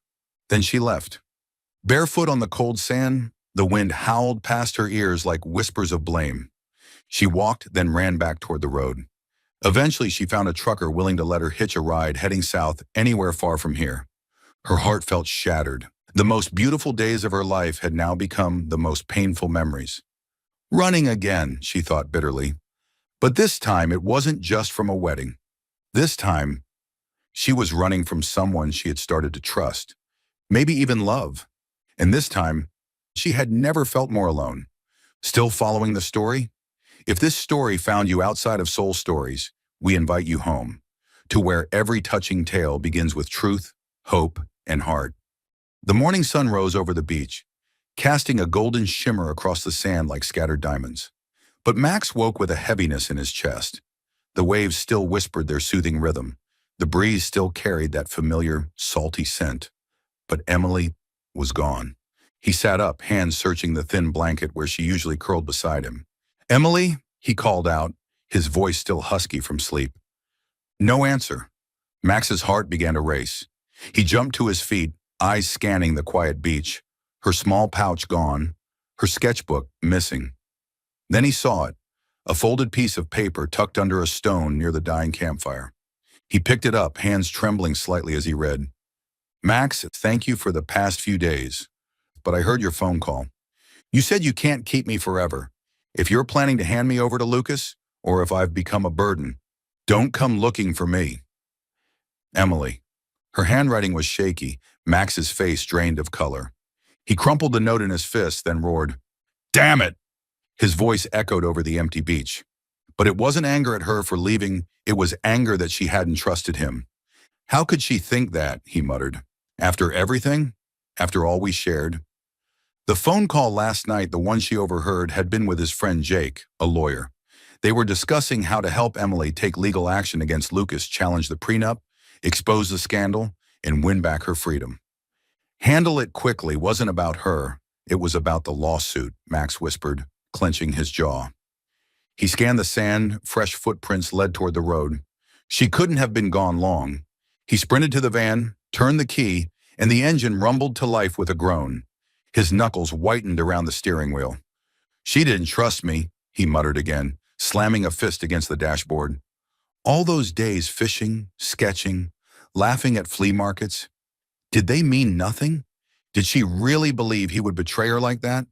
Then she left. Barefoot on the cold sand, the wind howled past her ears like whispers of blame. She walked, then ran back toward the road. Eventually, she found a trucker willing to let her hitch a ride heading south anywhere far from here. Her heart felt shattered. The most beautiful days of her life had now become the most painful memories. Running again, she thought bitterly. But this time, it wasn't just from a wedding. This time, she was running from someone she had started to trust, maybe even love. And this time, she had never felt more alone. Still following the story? If this story found you outside of Soul Stories, we invite you home, to where every touching tale begins with truth, hope, and heart. The morning sun rose over the beach, casting a golden shimmer across the sand like scattered diamonds. But Max woke with a heaviness in his chest. The waves still whispered their soothing rhythm. The breeze still carried that familiar, salty scent. But Emily was gone. He sat up, hands searching the thin blanket where she usually curled beside him. Emily, he called out, his voice still husky from sleep. No answer. Max's heart began to race. He jumped to his feet, eyes scanning the quiet beach, her small pouch gone, her sketchbook missing. Then he saw it, a folded piece of paper tucked under a stone near the dying campfire. He picked it up, hands trembling slightly as he read. Max, thank you for the past few days, but I heard your phone call. You said you can't keep me forever. If you're planning to hand me over to Lucas, or if I've become a burden, don't come looking for me. Emily. Her handwriting was shaky, Max's face drained of color. He crumpled the note in his fist, then roared, Damn it! His voice echoed over the empty beach. But it wasn't anger at her for leaving, it was anger that she hadn't trusted him. How could she think that, he muttered. After everything? After all we shared? The phone call last night, the one she overheard, had been with his friend Jake, a lawyer. They were discussing how to help Emily take legal action against Lucas, challenge the prenup, expose the scandal, and win back her freedom. Handle it quickly wasn't about her. It was about the lawsuit, Max whispered, clenching his jaw. He scanned the sand, fresh footprints led toward the road. She couldn't have been gone long. He sprinted to the van, turned the key, and the engine rumbled to life with a groan. His knuckles whitened around the steering wheel. She didn't trust me, he muttered again, slamming a fist against the dashboard. All those days fishing, sketching, laughing at flea markets, did they mean nothing? Did she really believe he would betray her like that?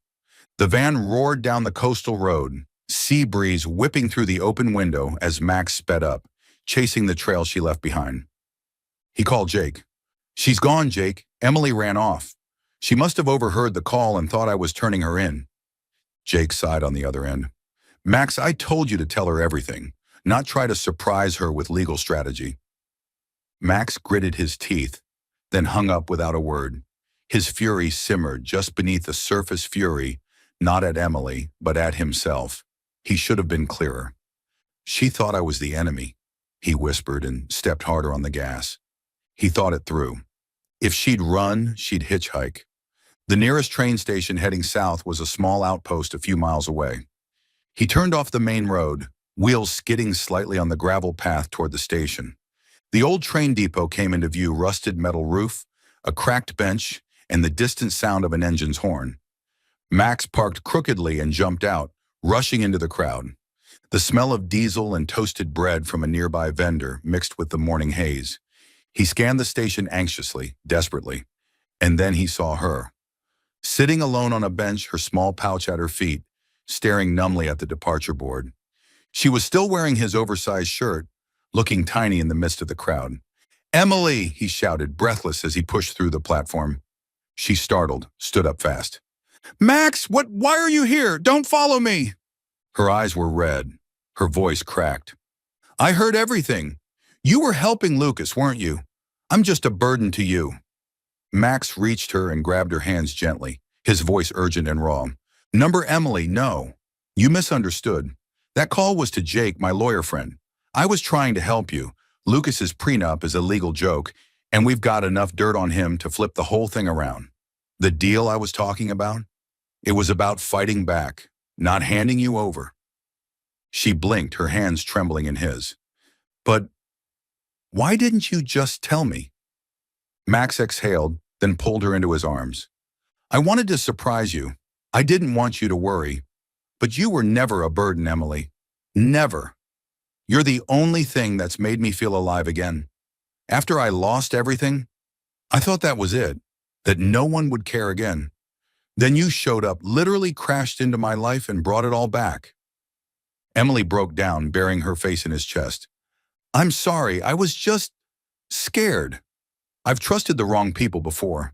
The van roared down the coastal road, sea breeze whipping through the open window as Max sped up, chasing the trail she left behind. He called Jake. She's gone, Jake. Emily ran off. She must have overheard the call and thought I was turning her in. Jake sighed on the other end. Max, I told you to tell her everything, not try to surprise her with legal strategy. Max gritted his teeth, then hung up without a word. His fury simmered just beneath the surface fury, not at Emily, but at himself. He should have been clearer. She thought I was the enemy, he whispered and stepped harder on the gas. He thought it through. If she'd run, she'd hitchhike. The nearest train station heading south was a small outpost a few miles away. He turned off the main road, wheels skidding slightly on the gravel path toward the station. The old train depot came into view, rusted metal roof, a cracked bench, and the distant sound of an engine's horn. Max parked crookedly and jumped out, rushing into the crowd. The smell of diesel and toasted bread from a nearby vendor mixed with the morning haze. He scanned the station anxiously, desperately, and then he saw her. Sitting alone on a bench, her small pouch at her feet, staring numbly at the departure board. She was still wearing his oversized shirt, looking tiny in the midst of the crowd. Emily, he shouted, breathless as he pushed through the platform. She startled, stood up fast. Max, why are you here? Don't follow me. Her eyes were red, her voice cracked. I heard everything. You were helping Lucas, weren't you? I'm just a burden to you. Max reached her and grabbed her hands gently, his voice urgent and raw. Number Emily, no. You misunderstood. That call was to Jake, my lawyer friend. I was trying to help you. Lucas's prenup is a legal joke, and we've got enough dirt on him to flip the whole thing around. The deal I was talking about? It was about fighting back, not handing you over. She blinked, her hands trembling in his. But why didn't you just tell me? Max exhaled, then pulled her into his arms. I wanted to surprise you. I didn't want you to worry. But you were never a burden, Emily. Never. You're the only thing that's made me feel alive again. After I lost everything, I thought that was it, that no one would care again. Then you showed up, literally crashed into my life and brought it all back. Emily broke down, burying her face in his chest. I'm sorry, I was just scared. I've trusted the wrong people before.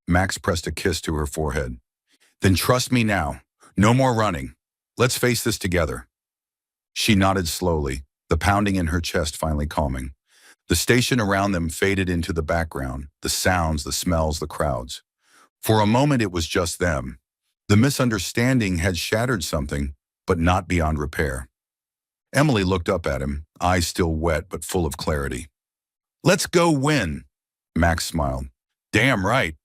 Max pressed a kiss to her forehead. Then trust me now. No more running. Let's face this together. She nodded slowly, the pounding in her chest finally calming. The station around them faded into the background, the sounds, the smells, the crowds. For a moment it was just them. The misunderstanding had shattered something, but not beyond repair. Emily looked up at him, eyes still wet but full of clarity. Let's go win, Max smiled. Damn right.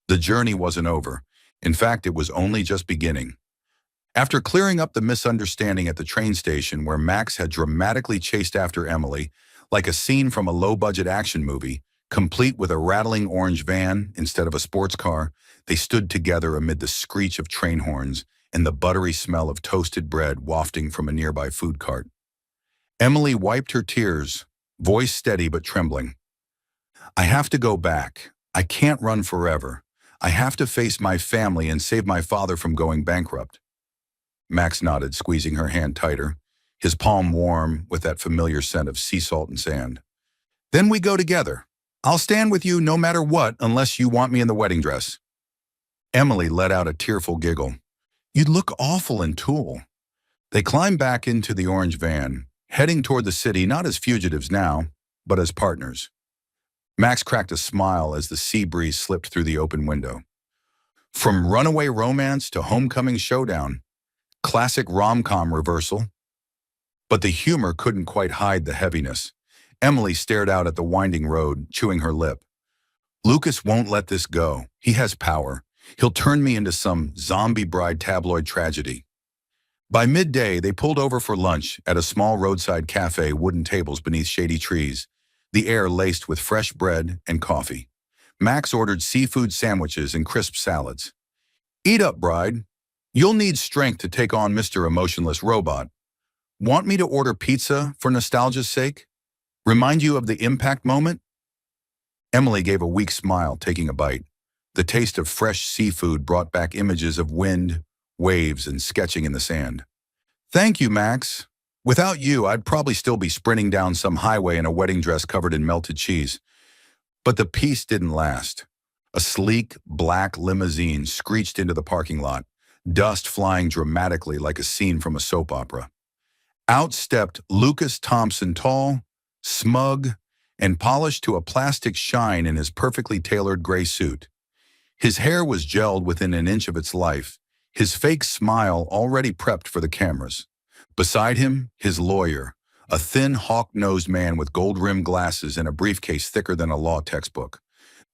The journey wasn't over. In fact, it was only just beginning. After clearing up the misunderstanding at the train station where Max had dramatically chased after Emily, like a scene from a low-budget action movie, complete with a rattling orange van instead of a sports car, they stood together amid the screech of train horns and the buttery smell of toasted bread wafting from a nearby food cart. Emily wiped her tears, voice steady but trembling. I have to go back. I can't run forever. I have to face my family and save my father from going bankrupt. Max nodded, squeezing her hand tighter, his palm warm with that familiar scent of sea salt and sand. Then we go together. I'll stand with you no matter what unless you want me in the wedding dress. Emily let out a tearful giggle. You'd look awful in tulle. They climbed back into the orange van, heading toward the city not as fugitives now, but as partners. Max cracked a smile as the sea breeze slipped through the open window. From runaway romance to homecoming showdown, classic rom-com reversal. But the humor couldn't quite hide the heaviness. Emily stared out at the winding road, chewing her lip. Lucas won't let this go. He has power. He'll turn me into some zombie bride tabloid tragedy. By midday, they pulled over for lunch at a small roadside cafe, wooden tables beneath shady trees, the air laced with fresh bread and coffee. Max ordered seafood sandwiches and crisp salads. Eat up, bride. You'll need strength to take on Mr. Emotionless Robot. Want me to order pizza for nostalgia's sake? Remind you of the impact moment? Emily gave a weak smile, taking a bite. The taste of fresh seafood brought back images of wind, waves, and sketching in the sand. Thank you, Max. Without you, I'd probably still be sprinting down some highway in a wedding dress covered in melted cheese. But the peace didn't last. A sleek, black limousine screeched into the parking lot, dust flying dramatically like a scene from a soap opera. Out stepped Lucas Thompson, tall, smug, and polished to a plastic shine in his perfectly tailored gray suit. His hair was gelled within an inch of its life, his fake smile already prepped for the cameras. Beside him, his lawyer, a thin, hawk-nosed man with gold-rimmed glasses and a briefcase thicker than a law textbook.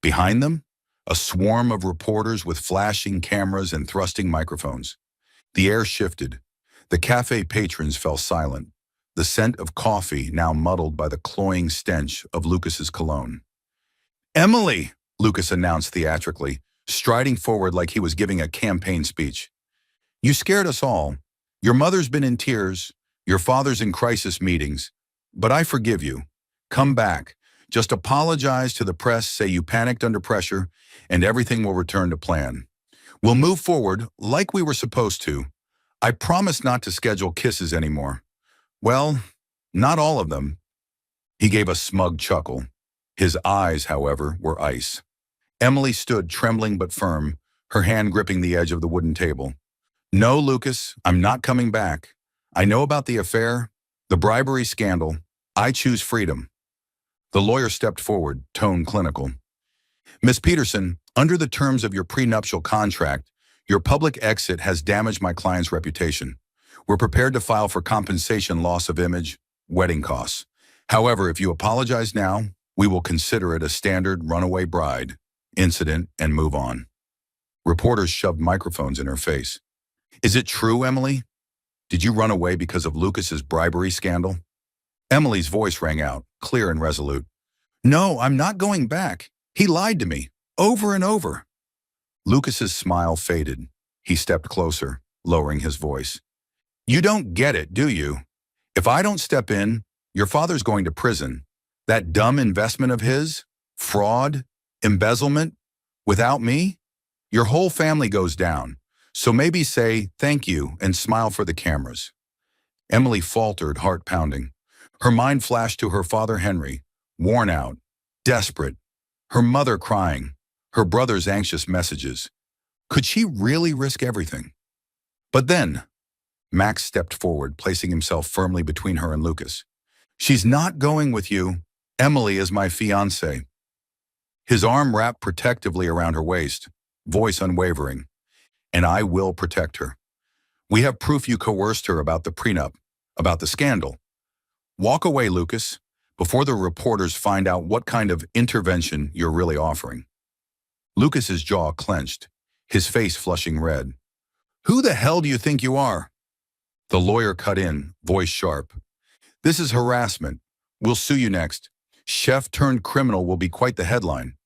Behind them, a swarm of reporters with flashing cameras and thrusting microphones. The air shifted. The cafe patrons fell silent, the scent of coffee now muddled by the cloying stench of Lucas's cologne. "Emily," Lucas announced theatrically, striding forward like he was giving a campaign speech. "You scared us all. Your mother's been in tears, your father's in crisis meetings, but I forgive you. Come back. Just apologize to the press, say you panicked under pressure, and everything will return to plan. We'll move forward like we were supposed to. I promise not to schedule kisses anymore. Well, not all of them." He gave a smug chuckle. His eyes, however, were ice. Emily stood trembling but firm, her hand gripping the edge of the wooden table. "No, Lucas, I'm not coming back. I know about the affair, the bribery scandal. I choose freedom." The lawyer stepped forward, tone clinical. "Miss Peterson, under the terms of your prenuptial contract, your public exit has damaged my client's reputation. We're prepared to file for compensation, loss of image, wedding costs. However, if you apologize now, we will consider it a standard runaway bride incident and move on." Reporters shoved microphones in her face. "Is it true, Emily? Did you run away because of Lucas's bribery scandal?" Emily's voice rang out, clear and resolute. "No, I'm not going back. He lied to me, over and over." Lucas's smile faded. He stepped closer, lowering his voice. "You don't get it, do you? If I don't step in, your father's going to prison. That dumb investment of his, fraud, embezzlement, without me, your whole family goes down. So maybe say thank you and smile for the cameras." Emily faltered, heart pounding. Her mind flashed to her father Henry, worn out, desperate, her mother crying, her brother's anxious messages. Could she really risk everything? But then, Max stepped forward, placing himself firmly between her and Lucas. "She's not going with you. Emily is my fiancée." His arm wrapped protectively around her waist, voice unwavering. "And I will protect her. We have proof you coerced her about the prenup, about the scandal. Walk away, Lucas, before the reporters find out what kind of intervention you're really offering." Lucas's jaw clenched, his face flushing red. "Who the hell do you think you are?" The lawyer cut in, voice sharp. "This is harassment. We'll sue you next. Chef turned criminal will be quite the headline."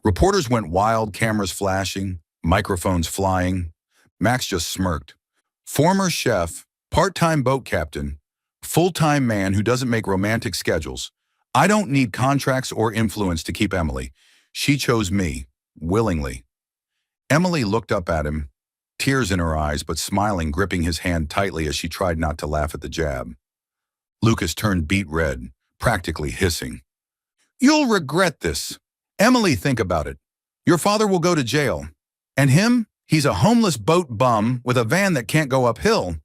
Reporters went wild, cameras flashing, microphones flying. Max just smirked. "Former chef, part-time boat captain, full-time man who doesn't make romantic schedules. I don't need contracts or influence to keep Emily. She chose me, willingly." Emily looked up at him, tears in her eyes but smiling, gripping his hand tightly as she tried not to laugh at the jab. Lucas turned beet red, practically hissing. "You'll regret this. Emily, think about it. Your father will go to jail. And him? He's a homeless boat bum with a van that can't go uphill."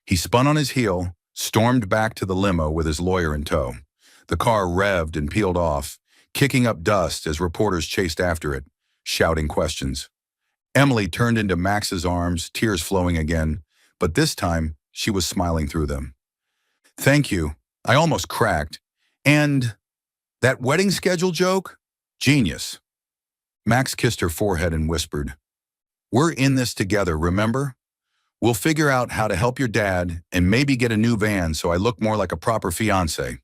He spun on his heel, stormed back to the limo with his lawyer in tow. The car revved and peeled off, kicking up dust as reporters chased after it, shouting questions. Emily turned into Max's arms, tears flowing again, but this time she was smiling through them. "Thank you. I almost cracked. And that wedding schedule joke? Genius." Max kissed her forehead and whispered, "We're in this together, remember? We'll figure out how to help your dad and maybe get a new van so I look more like a proper fiancé."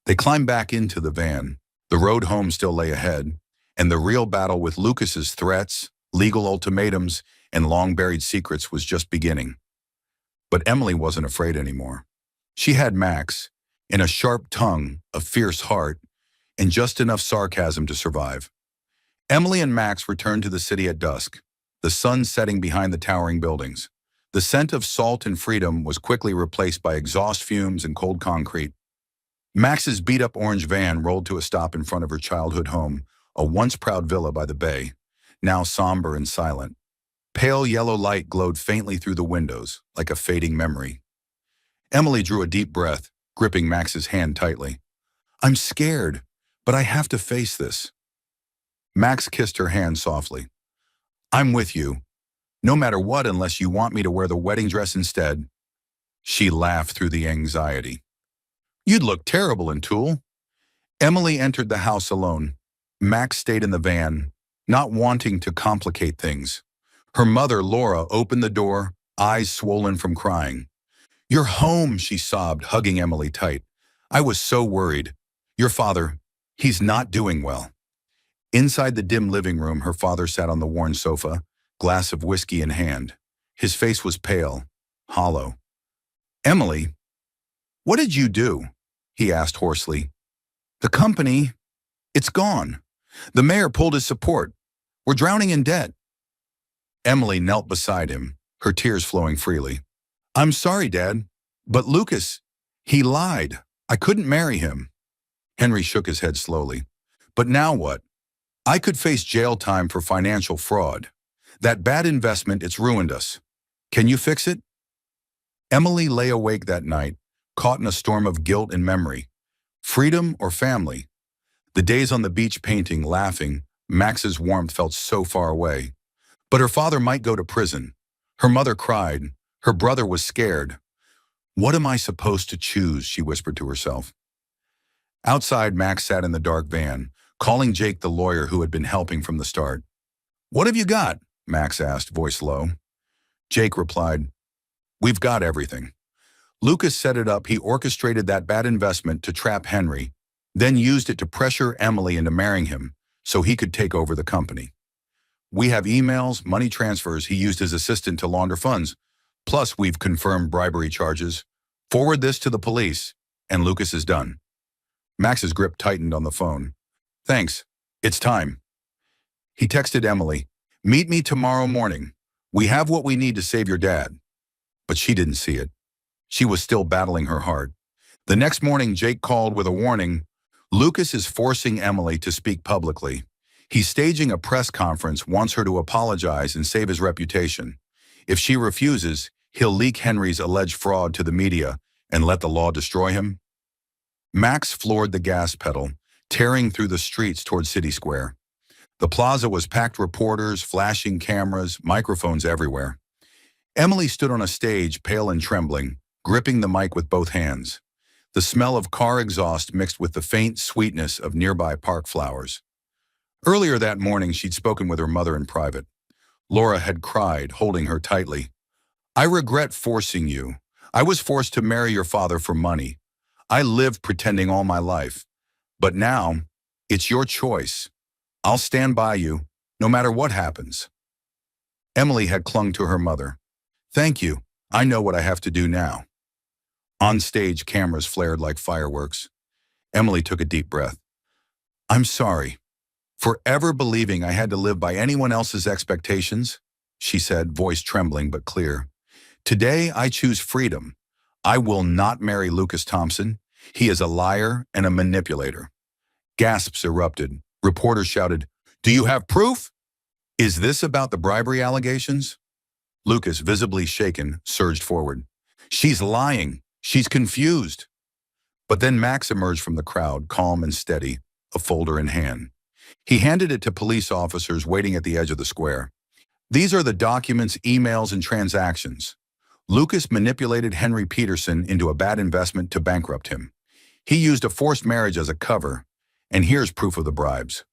They climbed back into the van. The road home still lay ahead, and the real battle with Lucas's threats, legal ultimatums, and long-buried secrets was just beginning. But Emily wasn't afraid anymore. She had Max, and a sharp tongue, a fierce heart, and just enough sarcasm to survive. Emily and Max returned to the city at dusk, the sun setting behind the towering buildings. The scent of salt and freedom was quickly replaced by exhaust fumes and cold concrete. Max's beat-up orange van rolled to a stop in front of her childhood home, a once proud villa by the bay, now somber and silent. Pale yellow light glowed faintly through the windows, like a fading memory. Emily drew a deep breath, gripping Max's hand tightly. I'm scared, but I have to face this. Max kissed her hand softly. I'm with you. No matter what, unless you want me to wear the wedding dress instead. She laughed through the anxiety. You'd look terrible in tulle. Emily entered the house alone. Max stayed in the van, not wanting to complicate things. Her mother, Laura, opened the door, eyes swollen from crying. You're home, she sobbed, hugging Emily tight. I was so worried. Your father, he's not doing well. Inside the dim living room, her father sat on the worn sofa, glass of whiskey in hand. His face was pale, hollow. Emily, what did you do? He asked hoarsely. The company, it's gone. The mayor pulled his support. We're drowning in debt. Emily knelt beside him, her tears flowing freely. I'm sorry, Dad, but Lucas, he lied. I couldn't marry him. Henry shook his head slowly. But now what? I could face jail time for financial fraud. That bad investment, it's ruined us. Can you fix it? Emily lay awake that night, caught in a storm of guilt and memory. Freedom or family? The days on the beach painting, laughing, Max's warmth felt so far away. But her father might go to prison. Her mother cried. Her brother was scared. What am I supposed to choose? She whispered to herself. Outside, Max sat in the dark van, calling Jake, the lawyer who had been helping from the start. What have you got? Max asked, voice low. Jake replied, We've got everything. Lucas set it up. He orchestrated that bad investment to trap Henry, then used it to pressure Emily into marrying him so he could take over the company. We have emails, money transfers. He used his assistant to launder funds. Plus, we've confirmed bribery charges. Forward this to the police, and Lucas is done. Max's grip tightened on the phone. Thanks. It's time. He texted Emily, Meet me tomorrow morning. We have what we need to save your dad. But she didn't see it. She was still battling her heart. The next morning, Jake called with a warning. Lucas is forcing Emily to speak publicly. He's staging a press conference, wants her to apologize and save his reputation. If she refuses, he'll leak Henry's alleged fraud to the media and let the law destroy him. Max floored the gas pedal, tearing through the streets toward City Square. The plaza was packed, reporters, flashing cameras, microphones everywhere. Emily stood on a stage, pale and trembling, gripping the mic with both hands. The smell of car exhaust mixed with the faint sweetness of nearby park flowers. Earlier that morning, she'd spoken with her mother in private. Laura had cried, holding her tightly. I regret forcing you. I was forced to marry your father for money. I lived pretending all my life. But now, it's your choice. I'll stand by you, no matter what happens. Emily had clung to her mother. Thank you. I know what I have to do now. On stage, cameras flared like fireworks. Emily took a deep breath. I'm sorry. For ever believing I had to live by anyone else's expectations, she said, voice trembling but clear. Today, I choose freedom. I will not marry Lucas Thompson. He is a liar and a manipulator. Gasps erupted. Reporters shouted, Do you have proof? Is this about the bribery allegations? Lucas, visibly shaken, surged forward. She's lying. She's confused. But then Max emerged from the crowd, calm and steady, a folder in hand. He handed it to police officers waiting at the edge of the square. These are the documents, emails, and transactions. Lucas manipulated Henry Peterson into a bad investment to bankrupt him. He used a forced marriage as a cover, and here's proof of the bribes.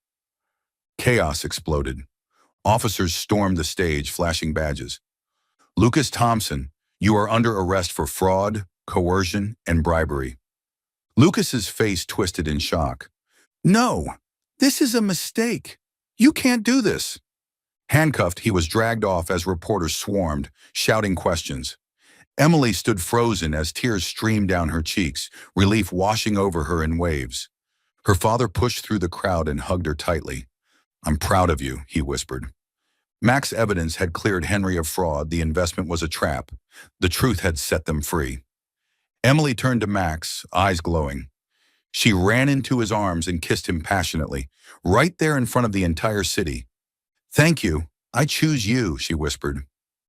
Chaos exploded. Officers stormed the stage, flashing badges. Lucas Thompson, you are under arrest for fraud, coercion, and bribery. Lucas's face twisted in shock. No, this is a mistake. You can't do this. Handcuffed, he was dragged off as reporters swarmed, shouting questions. Emily stood frozen as tears streamed down her cheeks, relief washing over her in waves. Her father pushed through the crowd and hugged her tightly. I'm proud of you, he whispered. Max's evidence had cleared Henry of fraud. The investment was a trap. The truth had set them free. Emily turned to Max, eyes glowing. She ran into his arms and kissed him passionately, right there in front of the entire city. "Thank you. I choose you," she whispered.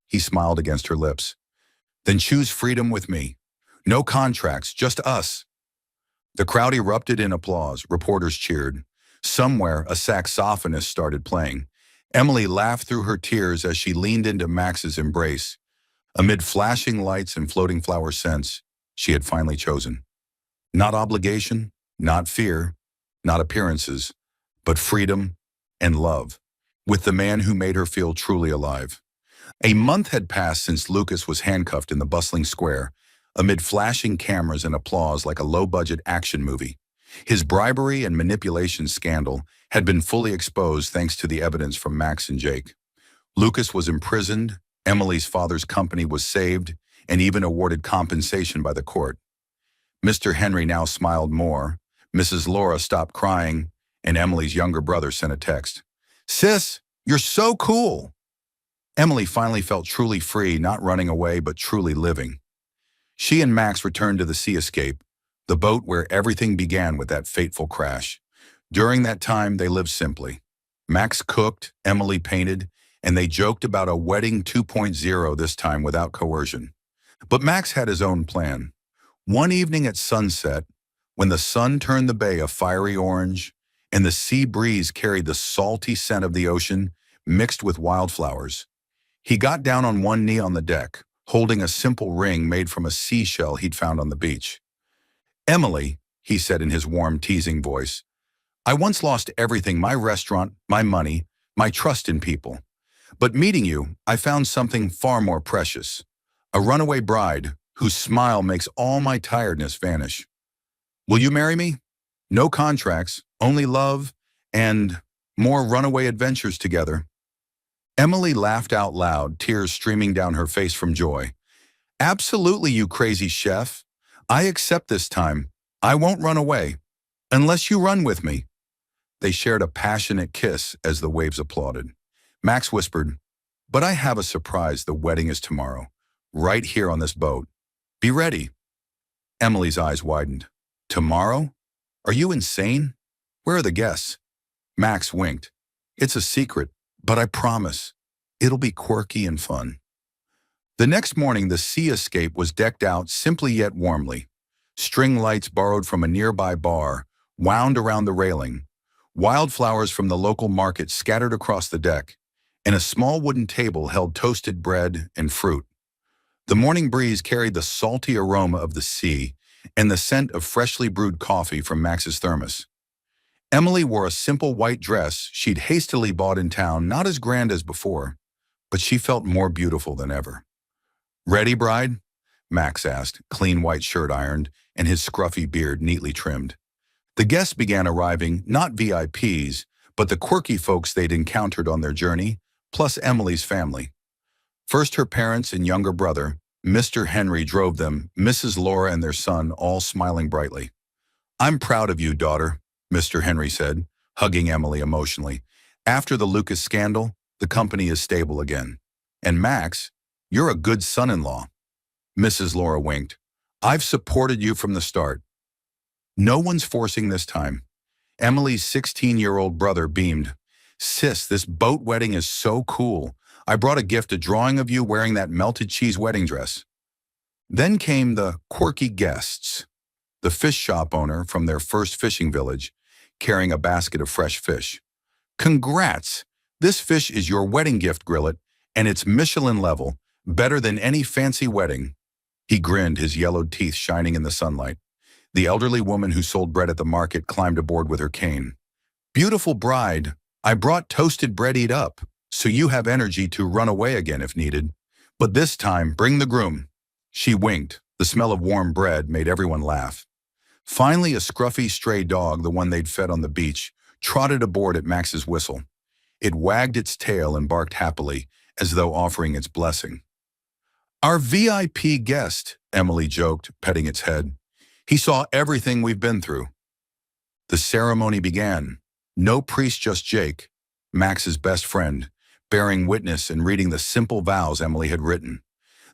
He smiled against her lips. "Then choose freedom with me. No contracts, just us." The crowd erupted in applause. Reporters cheered. Somewhere, a saxophonist started playing. Emily laughed through her tears as she leaned into Max's embrace. Amid flashing lights and floating flower scents, she had finally chosen. Not obligation, not fear, not appearances, but freedom and love, with the man who made her feel truly alive. A month had passed since Lucas was handcuffed in the bustling square, amid flashing cameras and applause like a low-budget action movie. His bribery and manipulation scandal had been fully exposed thanks to the evidence from Max and Jake. Lucas was imprisoned, Emily's father's company was saved, and even awarded compensation by the court. Mr. Henry now smiled more, Mrs. Laura stopped crying, and Emily's younger brother sent a text. "Sis, you're so cool!" Emily finally felt truly free, not running away, but truly living. She and Max returned to the Sea Escape, the boat where everything began with that fateful crash. During that time, they lived simply. Max cooked, Emily painted, and they joked about a wedding 2.0 this time without coercion. But Max had his own plan. One evening at sunset, when the sun turned the bay a fiery orange and the sea breeze carried the salty scent of the ocean mixed with wildflowers, he got down on one knee on the deck, holding a simple ring made from a seashell he'd found on the beach. "Emily," he said in his warm, teasing voice, "I once lost everything, my restaurant, my money, my trust in people. But meeting you, I found something far more precious. A runaway bride whose smile makes all my tiredness vanish. Will you marry me? No contracts, only love, and more runaway adventures together." Emily laughed out loud, tears streaming down her face from joy. "Absolutely, you crazy chef. I accept this time. I won't run away. Unless you run with me." They shared a passionate kiss as the waves applauded. Max whispered, "But I have a surprise. The wedding is tomorrow, right here on this boat. Be ready." Emily's eyes widened. "Tomorrow? Are you insane? Where are the guests?" Max winked. "It's a secret, but I promise, it'll be quirky and fun." The next morning, the Sea Escape was decked out simply yet warmly. String lights borrowed from a nearby bar wound around the railing, wildflowers from the local market scattered across the deck, and a small wooden table held toasted bread and fruit. The morning breeze carried the salty aroma of the sea and the scent of freshly brewed coffee from Max's thermos. Emily wore a simple white dress she'd hastily bought in town, not as grand as before, but she felt more beautiful than ever. "Ready, bride?" Max asked, clean white shirt ironed and his scruffy beard neatly trimmed. The guests began arriving, not VIPs, but the quirky folks they'd encountered on their journey, plus Emily's family. First her parents and younger brother, Mr. Henry, drove them, Mrs. Laura and their son all smiling brightly. "I'm proud of you, daughter," Mr. Henry said, hugging Emily emotionally. "After the Lucas scandal, the company is stable again. And Max, you're a good son-in-law." Mrs. Laura winked. "I've supported you from the start." "No one's forcing this time." Emily's 16-year-old brother beamed. "Sis, this boat wedding is so cool. I brought a gift, a drawing of you wearing that melted cheese wedding dress." Then came the quirky guests. The fish shop owner from their first fishing village, carrying a basket of fresh fish. "Congrats! This fish is your wedding gift, Grillet, and it's Michelin level, better than any fancy wedding." He grinned, his yellowed teeth shining in the sunlight. The elderly woman who sold bread at the market climbed aboard with her cane. "Beautiful bride, I brought toasted bread, eat up, so you have energy to run away again if needed. But this time, bring the groom." She winked. The smell of warm bread made everyone laugh. Finally, a scruffy stray dog, the one they'd fed on the beach, trotted aboard at Max's whistle. It wagged its tail and barked happily, as though offering its blessing. "Our VIP guest," Emily joked, petting its head. "He saw everything we've been through." The ceremony began. No priest, just Jake, Max's best friend, bearing witness and reading the simple vows Emily had written.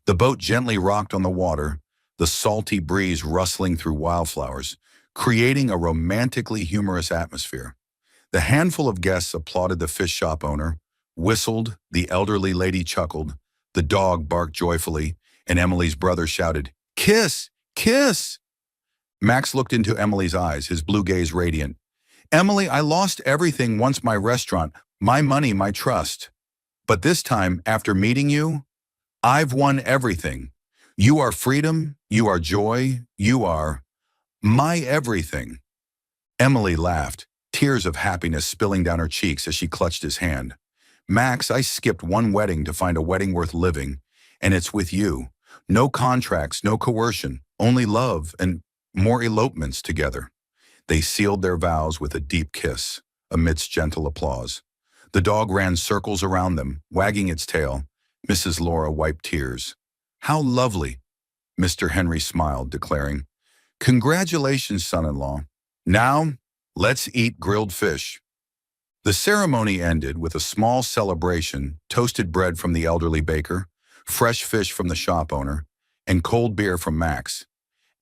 The boat gently rocked on the water, the salty breeze rustling through wildflowers, creating a romantically humorous atmosphere. The handful of guests applauded the fish shop owner, whistled, the elderly lady chuckled, the dog barked joyfully, and Emily's brother shouted, "Kiss! Kiss!" Max looked into Emily's eyes, his blue gaze radiant. "Emily, I lost everything once my restaurant, my money, my trust. But this time, after meeting you, I've won everything. You are freedom, you are joy, you are my everything." Emily laughed, tears of happiness spilling down her cheeks as she clutched his hand. "Max, I skipped one wedding to find a wedding worth living, and it's with you. No contracts, no coercion, only love and more elopements together." They sealed their vows with a deep kiss, amidst gentle applause. The dog ran circles around them, wagging its tail. Mrs. Laura wiped tears. "How lovely," Mr. Henry smiled, declaring, "Congratulations, son-in-law. Now, let's eat grilled fish." The ceremony ended with a small celebration, toasted bread from the elderly baker, fresh fish from the shop owner, and cold beer from Max.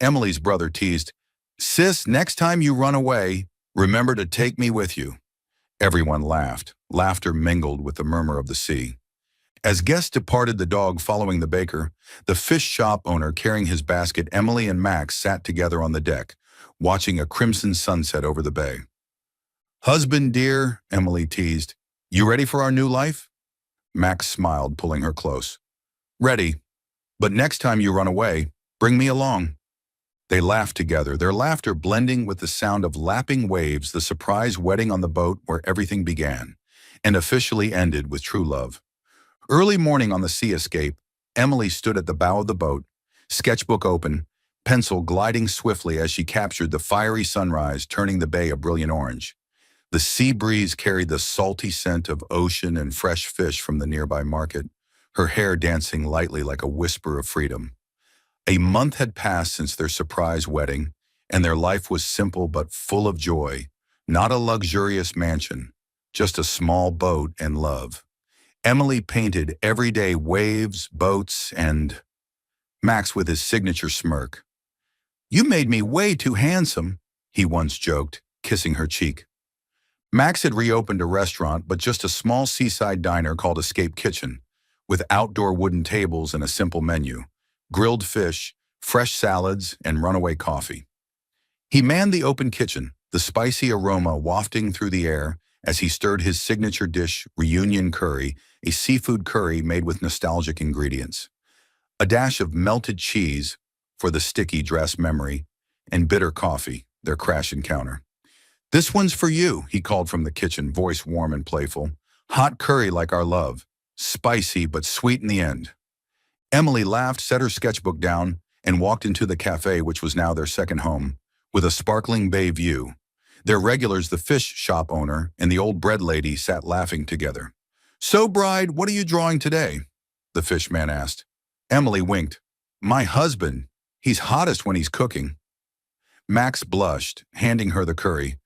Emily's brother teased, "Sis, next time you run away, remember to take me with you." Everyone laughed. Laughter mingled with the murmur of the sea. As guests departed, the dog following the baker, the fish shop owner carrying his basket, Emily and Max sat together on the deck, watching a crimson sunset over the bay. "Husband dear," Emily teased, "you ready for our new life?" Max smiled, pulling her close. "Ready, but next time you run away, bring me along." They laughed together, their laughter blending with the sound of lapping waves, the surprise wedding on the boat where everything began, and officially ended with true love. Early morning on the sea escape, Emily stood at the bow of the boat, sketchbook open, pencil gliding swiftly as she captured the fiery sunrise, turning the bay a brilliant orange. The sea breeze carried the salty scent of ocean and fresh fish from the nearby market, her hair dancing lightly like a whisper of freedom. A month had passed since their surprise wedding, and their life was simple but full of joy. Not a luxurious mansion, just a small boat and love. Emily painted everyday waves, boats, and Max with his signature smirk. "You made me way too handsome," he once joked, kissing her cheek. Max had reopened a restaurant, but just a small seaside diner called Escape Kitchen, with outdoor wooden tables and a simple menu: grilled fish, fresh salads, and runaway coffee. He manned the open kitchen, the spicy aroma wafting through the air as he stirred his signature dish, Reunion Curry, a seafood curry made with nostalgic ingredients. A dash of melted cheese for the sticky dress memory, and bitter coffee, their crash encounter. "This one's for you," he called from the kitchen, voice warm and playful. "Hot curry like our love, spicy but sweet in the end." Emily laughed, set her sketchbook down, and walked into the cafe, which was now their second home, with a sparkling bay view. Their regulars, the fish shop owner and the old bread lady, sat laughing together. "So, bride, what are you drawing today?" the fish man asked. Emily winked. "My husband. He's hottest when he's cooking." Max blushed, handing her the curry.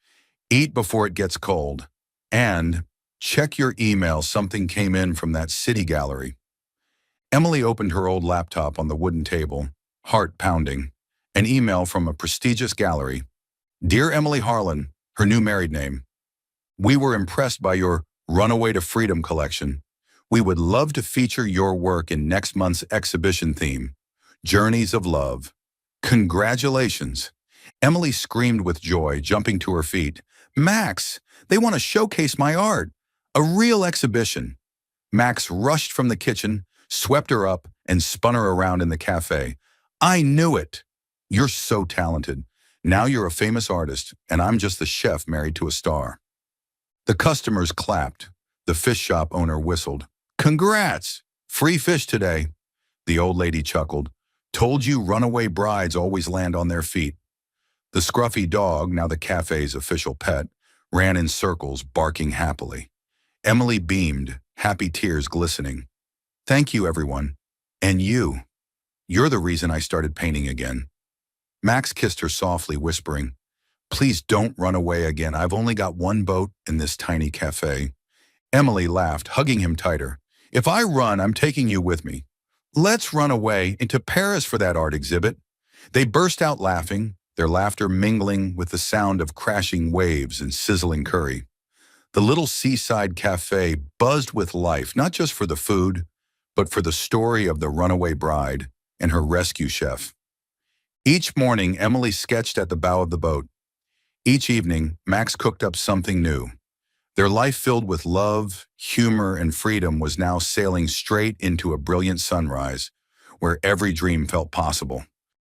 "Eat before it gets cold. And check your email, something came in from that city gallery." Emily opened her old laptop on the wooden table, heart pounding. An email from a prestigious gallery. "Dear Emily Harlan," her new married name, "we were impressed by your Runaway to Freedom collection. We would love to feature your work in next month's exhibition theme, Journeys of Love. Congratulations." Emily screamed with joy, jumping to her feet. "Max, they want to showcase my art. A real exhibition." Max rushed from the kitchen, swept her up, and spun her around in the cafe. "I knew it. You're so talented. Now you're a famous artist, and I'm just the chef married to a star." The customers clapped. The fish shop owner whistled. "Congrats! Free fish today." The old lady chuckled. "Told you runaway brides always land on their feet." The scruffy dog, now the cafe's official pet, ran in circles, barking happily. Emily beamed, happy tears glistening. "Thank you, everyone. And you. You're the reason I started painting again." Max kissed her softly, whispering, "Please don't run away again. I've only got one boat in this tiny cafe." Emily laughed, hugging him tighter. "If I run, I'm taking you with me. Let's run away into Paris for that art exhibit." They burst out laughing, their laughter mingling with the sound of crashing waves and sizzling curry. The little seaside cafe buzzed with life, not just for the food, but for the story of the runaway bride and her rescue chef. Each morning, Emily sketched at the bow of the boat. Each evening, Max cooked up something new. Their life filled with love, humor, and freedom was now sailing straight into a brilliant sunrise, where every dream felt possible.